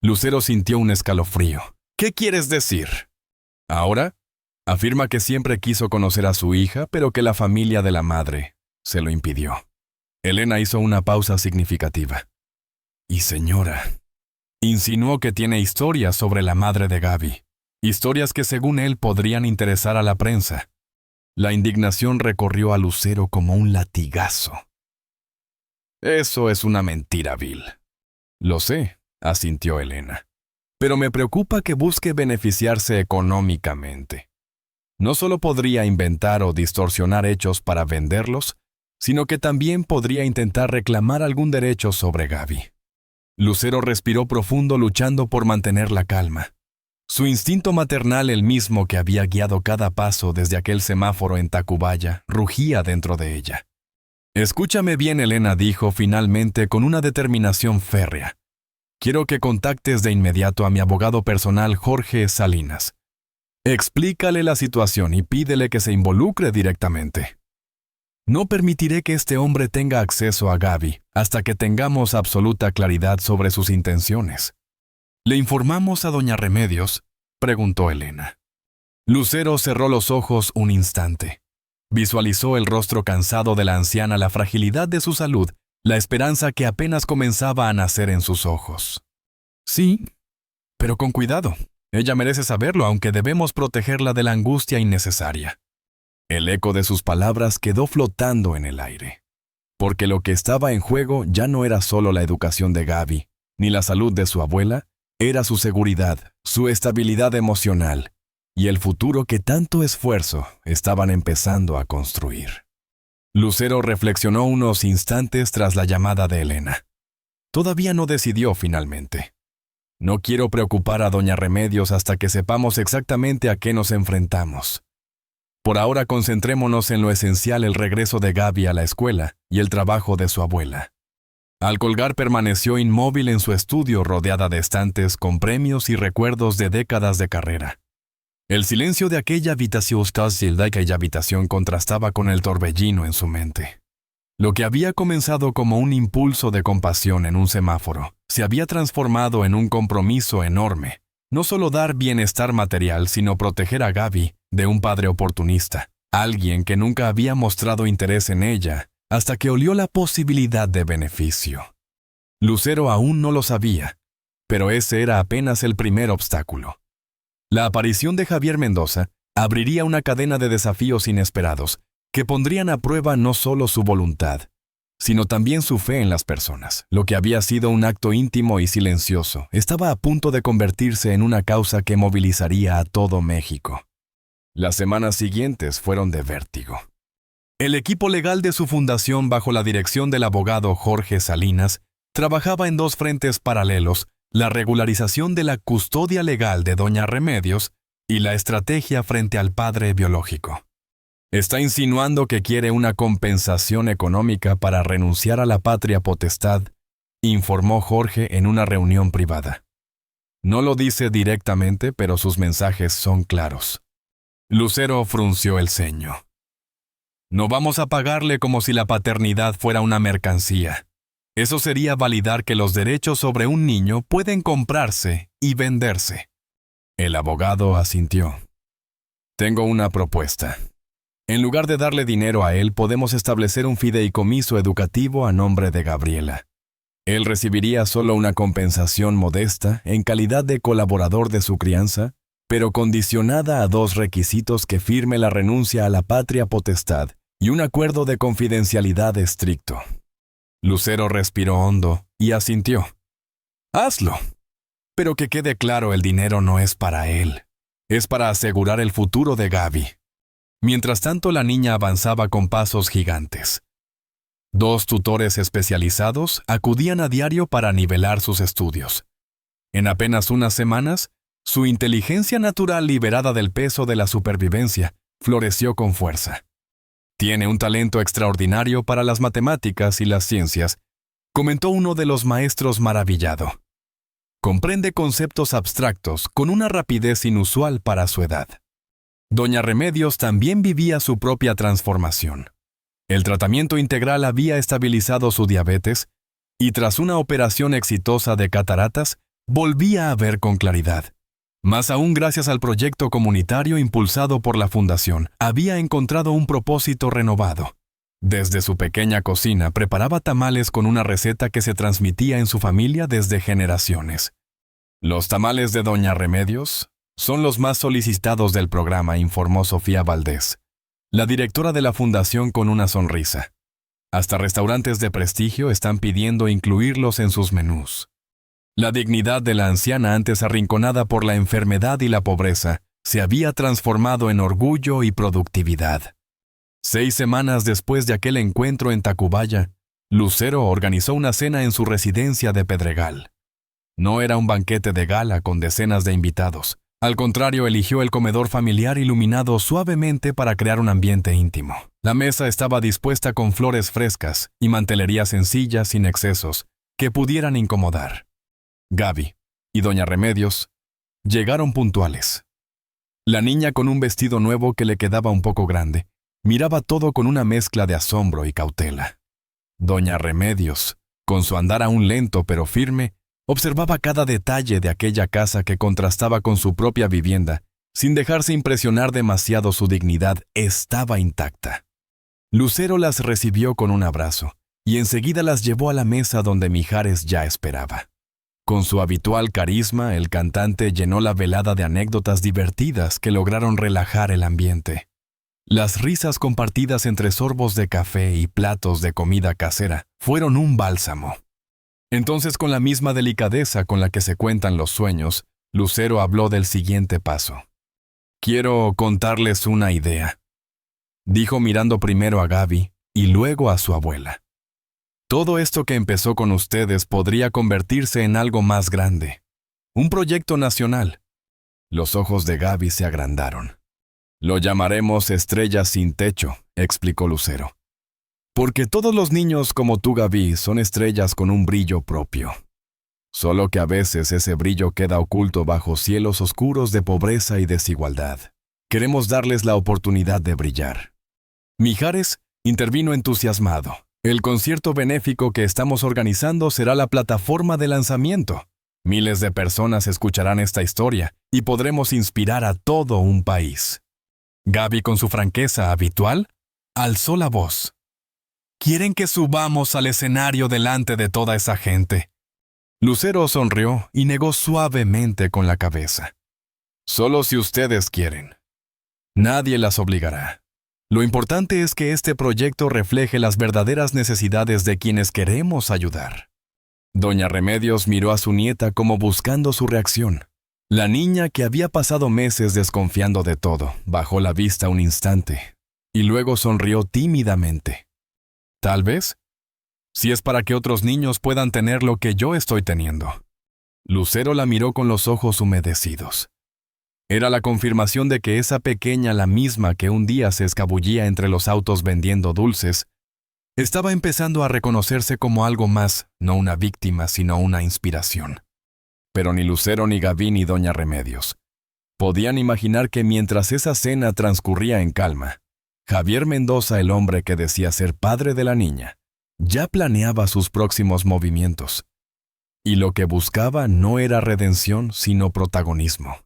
Lucero sintió un escalofrío. ¿Qué quieres decir? Ahora, afirma que siempre quiso conocer a su hija, pero que la familia de la madre se lo impidió. Elena hizo una pausa significativa. Y señora, insinuó que tiene historias sobre la madre de Gaby. Historias que según él podrían interesar a la prensa. La indignación recorrió a Lucero como un latigazo. Eso es una mentira vil. Lo sé, asintió Elena. Pero me preocupa que busque beneficiarse económicamente. No solo podría inventar o distorsionar hechos para venderlos, sino que también podría intentar reclamar algún derecho sobre Gaby. Lucero respiró profundo luchando por mantener la calma. Su instinto maternal, el mismo que había guiado cada paso desde aquel semáforo en Tacubaya, rugía dentro de ella. Escúchame bien, Elena, dijo finalmente con una determinación férrea. Quiero que contactes de inmediato a mi abogado personal Jorge Salinas. Explícale la situación y pídele que se involucre directamente. No permitiré que este hombre tenga acceso a Gaby hasta que tengamos absoluta claridad sobre sus intenciones. ¿Le informamos a doña Remedios?, preguntó Elena. Lucero cerró los ojos un instante. Visualizó el rostro cansado de la anciana, la fragilidad de su salud, la esperanza que apenas comenzaba a nacer en sus ojos. Sí, pero con cuidado. Ella merece saberlo, aunque debemos protegerla de la angustia innecesaria. El eco de sus palabras quedó flotando en el aire. Porque lo que estaba en juego ya no era solo la educación de Gaby, ni la salud de su abuela, era su seguridad, su estabilidad emocional y el futuro que tanto esfuerzo estaban empezando a construir. Lucero reflexionó unos instantes tras la llamada de Elena. Todavía no decidió finalmente. No quiero preocupar a doña Remedios hasta que sepamos exactamente a qué nos enfrentamos. Por ahora concentrémonos en lo esencial: el regreso de Gaby a la escuela y el trabajo de su abuela. Al colgar permaneció inmóvil en su estudio, rodeada de estantes con premios y recuerdos de décadas de carrera. El silencio de aquella habitación contrastaba con el torbellino en su mente. Lo que había comenzado como un impulso de compasión en un semáforo se había transformado en un compromiso enorme. No solo dar bienestar material, sino proteger a Gaby de un padre oportunista, alguien que nunca había mostrado interés en ella, hasta que olió la posibilidad de beneficio. Lucero aún no lo sabía, pero ese era apenas el primer obstáculo. La aparición de Javier Mendoza abriría una cadena de desafíos inesperados que pondrían a prueba no solo su voluntad, sino también su fe en las personas. Lo que había sido un acto íntimo y silencioso estaba a punto de convertirse en una causa que movilizaría a todo México. Las semanas siguientes fueron de vértigo. El equipo legal de su fundación, bajo la dirección del abogado Jorge Salinas, trabajaba en dos frentes paralelos: la regularización de la custodia legal de doña Remedios y la estrategia frente al padre biológico. Está insinuando que quiere una compensación económica para renunciar a la patria potestad, informó Jorge en una reunión privada. No lo dice directamente, pero sus mensajes son claros. Lucero frunció el ceño. No vamos a pagarle como si la paternidad fuera una mercancía. Eso sería validar que los derechos sobre un niño pueden comprarse y venderse. El abogado asintió. Tengo una propuesta. En lugar de darle dinero a él, podemos establecer un fideicomiso educativo a nombre de Gabriela. Él recibiría solo una compensación modesta en calidad de colaborador de su crianza, pero condicionada a dos requisitos: que firme la renuncia a la patria potestad y un acuerdo de confidencialidad estricto. Lucero respiró hondo y asintió. Hazlo. Pero que quede claro, el dinero no es para él. Es para asegurar el futuro de Gaby. Mientras tanto, la niña avanzaba con pasos gigantes. 2 tutores especializados acudían a diario para nivelar sus estudios. En apenas unas semanas, su inteligencia natural liberada del peso de la supervivencia floreció con fuerza. Tiene un talento extraordinario para las matemáticas y las ciencias, comentó uno de los maestros maravillado. Comprende conceptos abstractos con una rapidez inusual para su edad. Doña Remedios también vivía su propia transformación. El tratamiento integral había estabilizado su diabetes y tras una operación exitosa de cataratas, volvía a ver con claridad. Más aún gracias al proyecto comunitario impulsado por la Fundación, había encontrado un propósito renovado. Desde su pequeña cocina preparaba tamales con una receta que se transmitía en su familia desde generaciones. Los tamales de Doña Remedios son los más solicitados del programa, informó Sofía Valdés, la directora de la Fundación con una sonrisa. Hasta restaurantes de prestigio están pidiendo incluirlos en sus menús. La dignidad de la anciana antes arrinconada por la enfermedad y la pobreza se había transformado en orgullo y productividad. 6 semanas después de aquel encuentro en Tacubaya, Lucero organizó una cena en su residencia de Pedregal. No era un banquete de gala con decenas de invitados. Al contrario, eligió el comedor familiar iluminado suavemente para crear un ambiente íntimo. La mesa estaba dispuesta con flores frescas y mantelería sencilla sin excesos que pudieran incomodar. Gaby y Doña Remedios llegaron puntuales. La niña, con un vestido nuevo que le quedaba un poco grande, miraba todo con una mezcla de asombro y cautela. Doña Remedios, con su andar aún lento pero firme, observaba cada detalle de aquella casa que contrastaba con su propia vivienda. Sin dejarse impresionar demasiado, su dignidad estaba intacta. Lucero las recibió con un abrazo y enseguida las llevó a la mesa donde Mijares ya esperaba. Con su habitual carisma, el cantante llenó la velada de anécdotas divertidas que lograron relajar el ambiente. Las risas compartidas entre sorbos de café y platos de comida casera fueron un bálsamo. Entonces, con la misma delicadeza con la que se cuentan los sueños, Lucero habló del siguiente paso. «Quiero contarles una idea», dijo mirando primero a Gaby y luego a su abuela. «Todo esto que empezó con ustedes podría convertirse en algo más grande. Un proyecto nacional». Los ojos de Gaby se agrandaron. «Lo llamaremos Estrellas sin Techo», explicó Lucero. «Porque todos los niños como tú, Gaby, son estrellas con un brillo propio. Solo que a veces ese brillo queda oculto bajo cielos oscuros de pobreza y desigualdad. Queremos darles la oportunidad de brillar». Mijares intervino entusiasmado. «El concierto benéfico que estamos organizando será la plataforma de lanzamiento. Miles de personas escucharán esta historia y podremos inspirar a todo un país». Gaby, con su franqueza habitual, alzó la voz. «¿Quieren que subamos al escenario delante de toda esa gente?». Lucero sonrió y negó suavemente con la cabeza. «Solo si ustedes quieren. Nadie las obligará. Lo importante es que este proyecto refleje las verdaderas necesidades de quienes queremos ayudar». Doña Remedios miró a su nieta como buscando su reacción. La niña, que había pasado meses desconfiando de todo, bajó la vista un instante y luego sonrió tímidamente. «Tal vez, si es para que otros niños puedan tener lo que yo estoy teniendo». Lucero la miró con los ojos humedecidos. Era la confirmación de que esa pequeña, la misma que un día se escabullía entre los autos vendiendo dulces, estaba empezando a reconocerse como algo más, no una víctima, sino una inspiración. Pero ni Lucero, ni Gaby, ni Doña Remedios podían imaginar que mientras esa cena transcurría en calma, Javier Mendoza, el hombre que decía ser padre de la niña, ya planeaba sus próximos movimientos. Y lo que buscaba no era redención, sino protagonismo.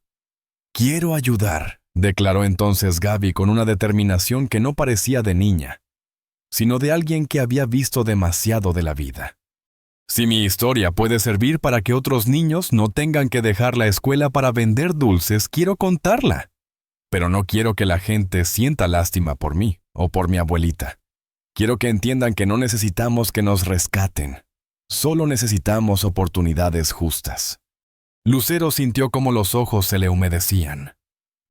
«Quiero ayudar», declaró entonces Gaby con una determinación que no parecía de niña, sino de alguien que había visto demasiado de la vida. «Si mi historia puede servir para que otros niños no tengan que dejar la escuela para vender dulces, quiero contarla. Pero no quiero que la gente sienta lástima por mí o por mi abuelita. Quiero que entiendan que no necesitamos que nos rescaten. Solo necesitamos oportunidades justas». Lucero sintió cómo los ojos se le humedecían.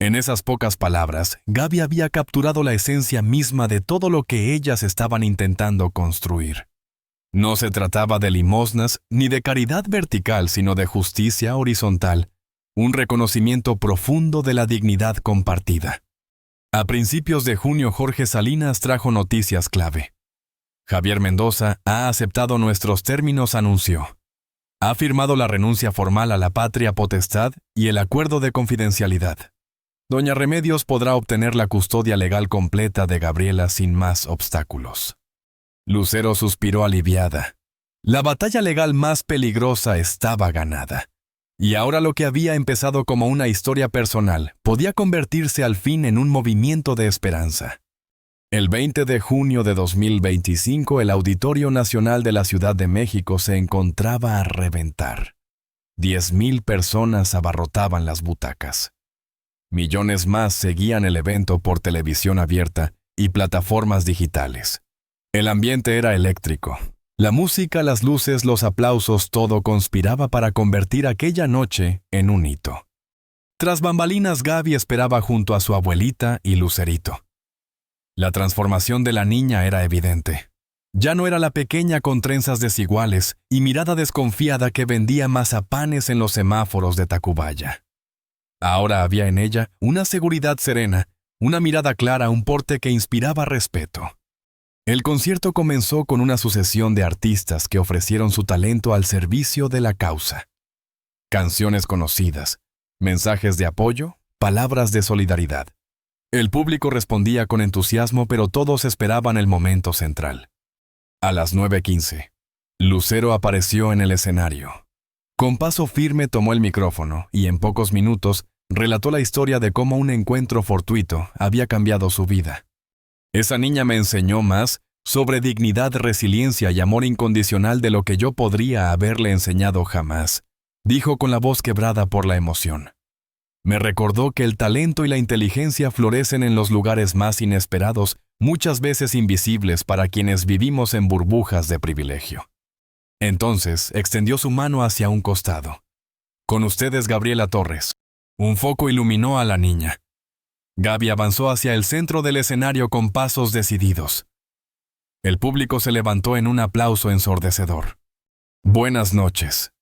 En esas pocas palabras, Gaby había capturado la esencia misma de todo lo que ellas estaban intentando construir. No se trataba de limosnas ni de caridad vertical, sino de justicia horizontal, un reconocimiento profundo de la dignidad compartida. A principios de junio, Jorge Salinas trajo noticias clave. Javier Mendoza ha aceptado nuestros términos, anunció. Ha firmado la renuncia formal a la patria potestad y el acuerdo de confidencialidad. Doña Remedios podrá obtener la custodia legal completa de Gabriela sin más obstáculos. Lucero suspiró aliviada. La batalla legal más peligrosa estaba ganada. Y ahora lo que había empezado como una historia personal podía convertirse al fin en un movimiento de esperanza. El 20 de junio de 2025, el Auditorio Nacional de la Ciudad de México se encontraba a reventar. 10,000 personas abarrotaban las butacas. Millones más seguían el evento por televisión abierta y plataformas digitales. El ambiente era eléctrico. La música, las luces, los aplausos, todo conspiraba para convertir aquella noche en un hito. Tras bambalinas, Gaby esperaba junto a su abuelita y Lucerito. La transformación de la niña era evidente. Ya no era la pequeña con trenzas desiguales y mirada desconfiada que vendía mazapanes en los semáforos de Tacubaya. Ahora había en ella una seguridad serena, una mirada clara, un porte que inspiraba respeto. El concierto comenzó con una sucesión de artistas que ofrecieron su talento al servicio de la causa. Canciones conocidas, mensajes de apoyo, palabras de solidaridad. El público respondía con entusiasmo, pero todos esperaban el momento central. A las 9:15, Lucero apareció en el escenario. Con paso firme tomó el micrófono y en pocos minutos relató la historia de cómo un encuentro fortuito había cambiado su vida. Esa niña me enseñó más sobre dignidad, resiliencia y amor incondicional de lo que yo podría haberle enseñado jamás, dijo con la voz quebrada por la emoción. Me recordó que el talento y la inteligencia florecen en los lugares más inesperados, muchas veces invisibles para quienes vivimos en burbujas de privilegio. Entonces extendió su mano hacia un costado. Con ustedes, Gabriela Torres. Un foco iluminó a la niña. Gaby avanzó hacia el centro del escenario con pasos decididos. El público se levantó en un aplauso ensordecedor. Buenas noches,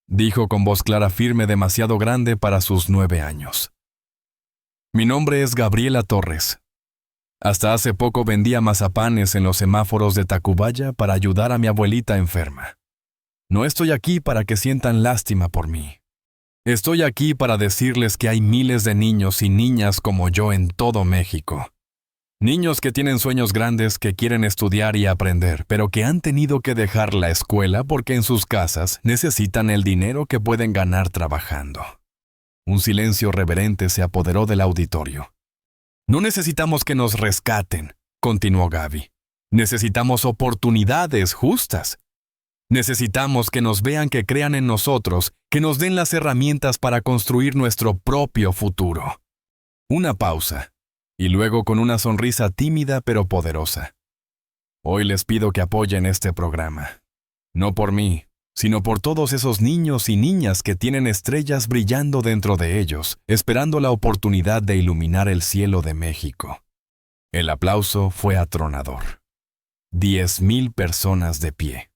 dijo con voz clara, firme, demasiado grande para sus 9 años. Mi nombre es Gabriela Torres. Hasta hace poco vendía mazapanes en los semáforos de Tacubaya para ayudar a mi abuelita enferma. No estoy aquí para que sientan lástima por mí. Estoy aquí para decirles que hay miles de niños y niñas como yo en todo México. Niños que tienen sueños grandes, que quieren estudiar y aprender, pero que han tenido que dejar la escuela porque en sus casas necesitan el dinero que pueden ganar trabajando. Un silencio reverente se apoderó del auditorio. No necesitamos que nos rescaten, continuó Gaby. Necesitamos oportunidades justas. Necesitamos que nos vean, que crean en nosotros, que nos den las herramientas para construir nuestro propio futuro. Una pausa, y luego con una sonrisa tímida pero poderosa. Hoy les pido que apoyen este programa. No por mí, sino por todos esos niños y niñas que tienen estrellas brillando dentro de ellos, esperando la oportunidad de iluminar el cielo de México. El aplauso fue atronador. 10,000 personas de pie.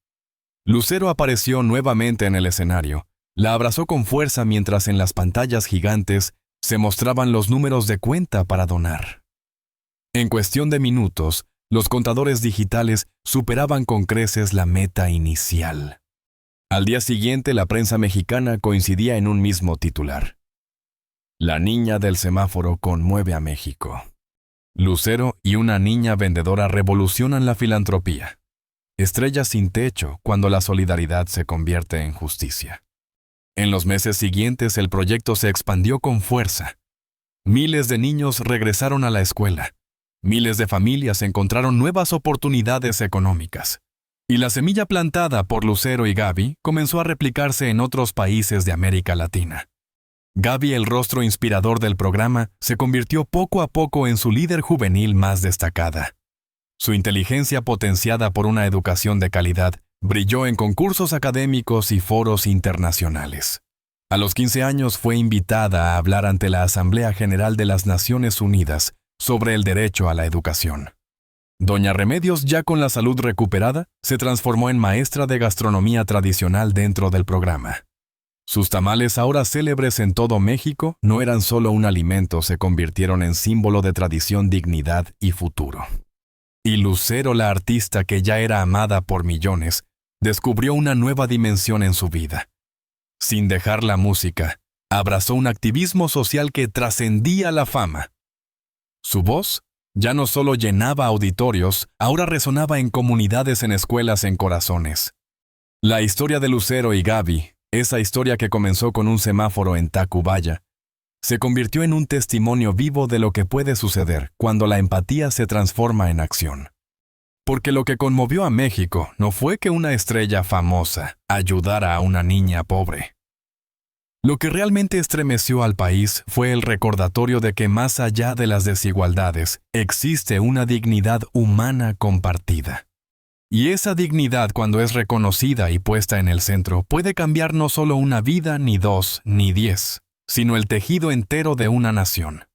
Lucero apareció nuevamente en el escenario. La abrazó con fuerza mientras en las pantallas gigantes se mostraban los números de cuenta para donar. En cuestión de minutos, los contadores digitales superaban con creces la meta inicial. Al día siguiente, la prensa mexicana coincidía en un mismo titular. La niña del semáforo conmueve a México. Lucero y una niña vendedora revolucionan la filantropía. Estrellas sin techo cuando la solidaridad se convierte en justicia. En los meses siguientes el proyecto se expandió con fuerza. Miles de niños regresaron a la escuela. Miles de familias encontraron nuevas oportunidades económicas. Y la semilla plantada por Lucero y Gaby comenzó a replicarse en otros países de América Latina. Gaby, el rostro inspirador del programa, se convirtió poco a poco en su líder juvenil más destacada. Su inteligencia, potenciada por una educación de calidad, brilló en concursos académicos y foros internacionales. A los 15 años fue invitada a hablar ante la Asamblea General de las Naciones Unidas sobre el derecho a la educación. Doña Remedios, ya con la salud recuperada, se transformó en maestra de gastronomía tradicional dentro del programa. Sus tamales, ahora célebres en todo México, no eran solo un alimento, se convirtieron en símbolo de tradición, dignidad y futuro. Y Lucero, la artista que ya era amada por millones, descubrió una nueva dimensión en su vida. Sin dejar la música, abrazó un activismo social que trascendía la fama. Su voz ya no solo llenaba auditorios, ahora resonaba en comunidades, en escuelas, en corazones. La historia de Lucero y Gaby, esa historia que comenzó con un semáforo en Tacubaya, se convirtió en un testimonio vivo de lo que puede suceder cuando la empatía se transforma en acción. Porque lo que conmovió a México no fue que una estrella famosa ayudara a una niña pobre. Lo que realmente estremeció al país fue el recordatorio de que más allá de las desigualdades, existe una dignidad humana compartida. Y esa dignidad, cuando es reconocida y puesta en el centro, puede cambiar no solo una vida, ni 2, ni 10, sino el tejido entero de una nación.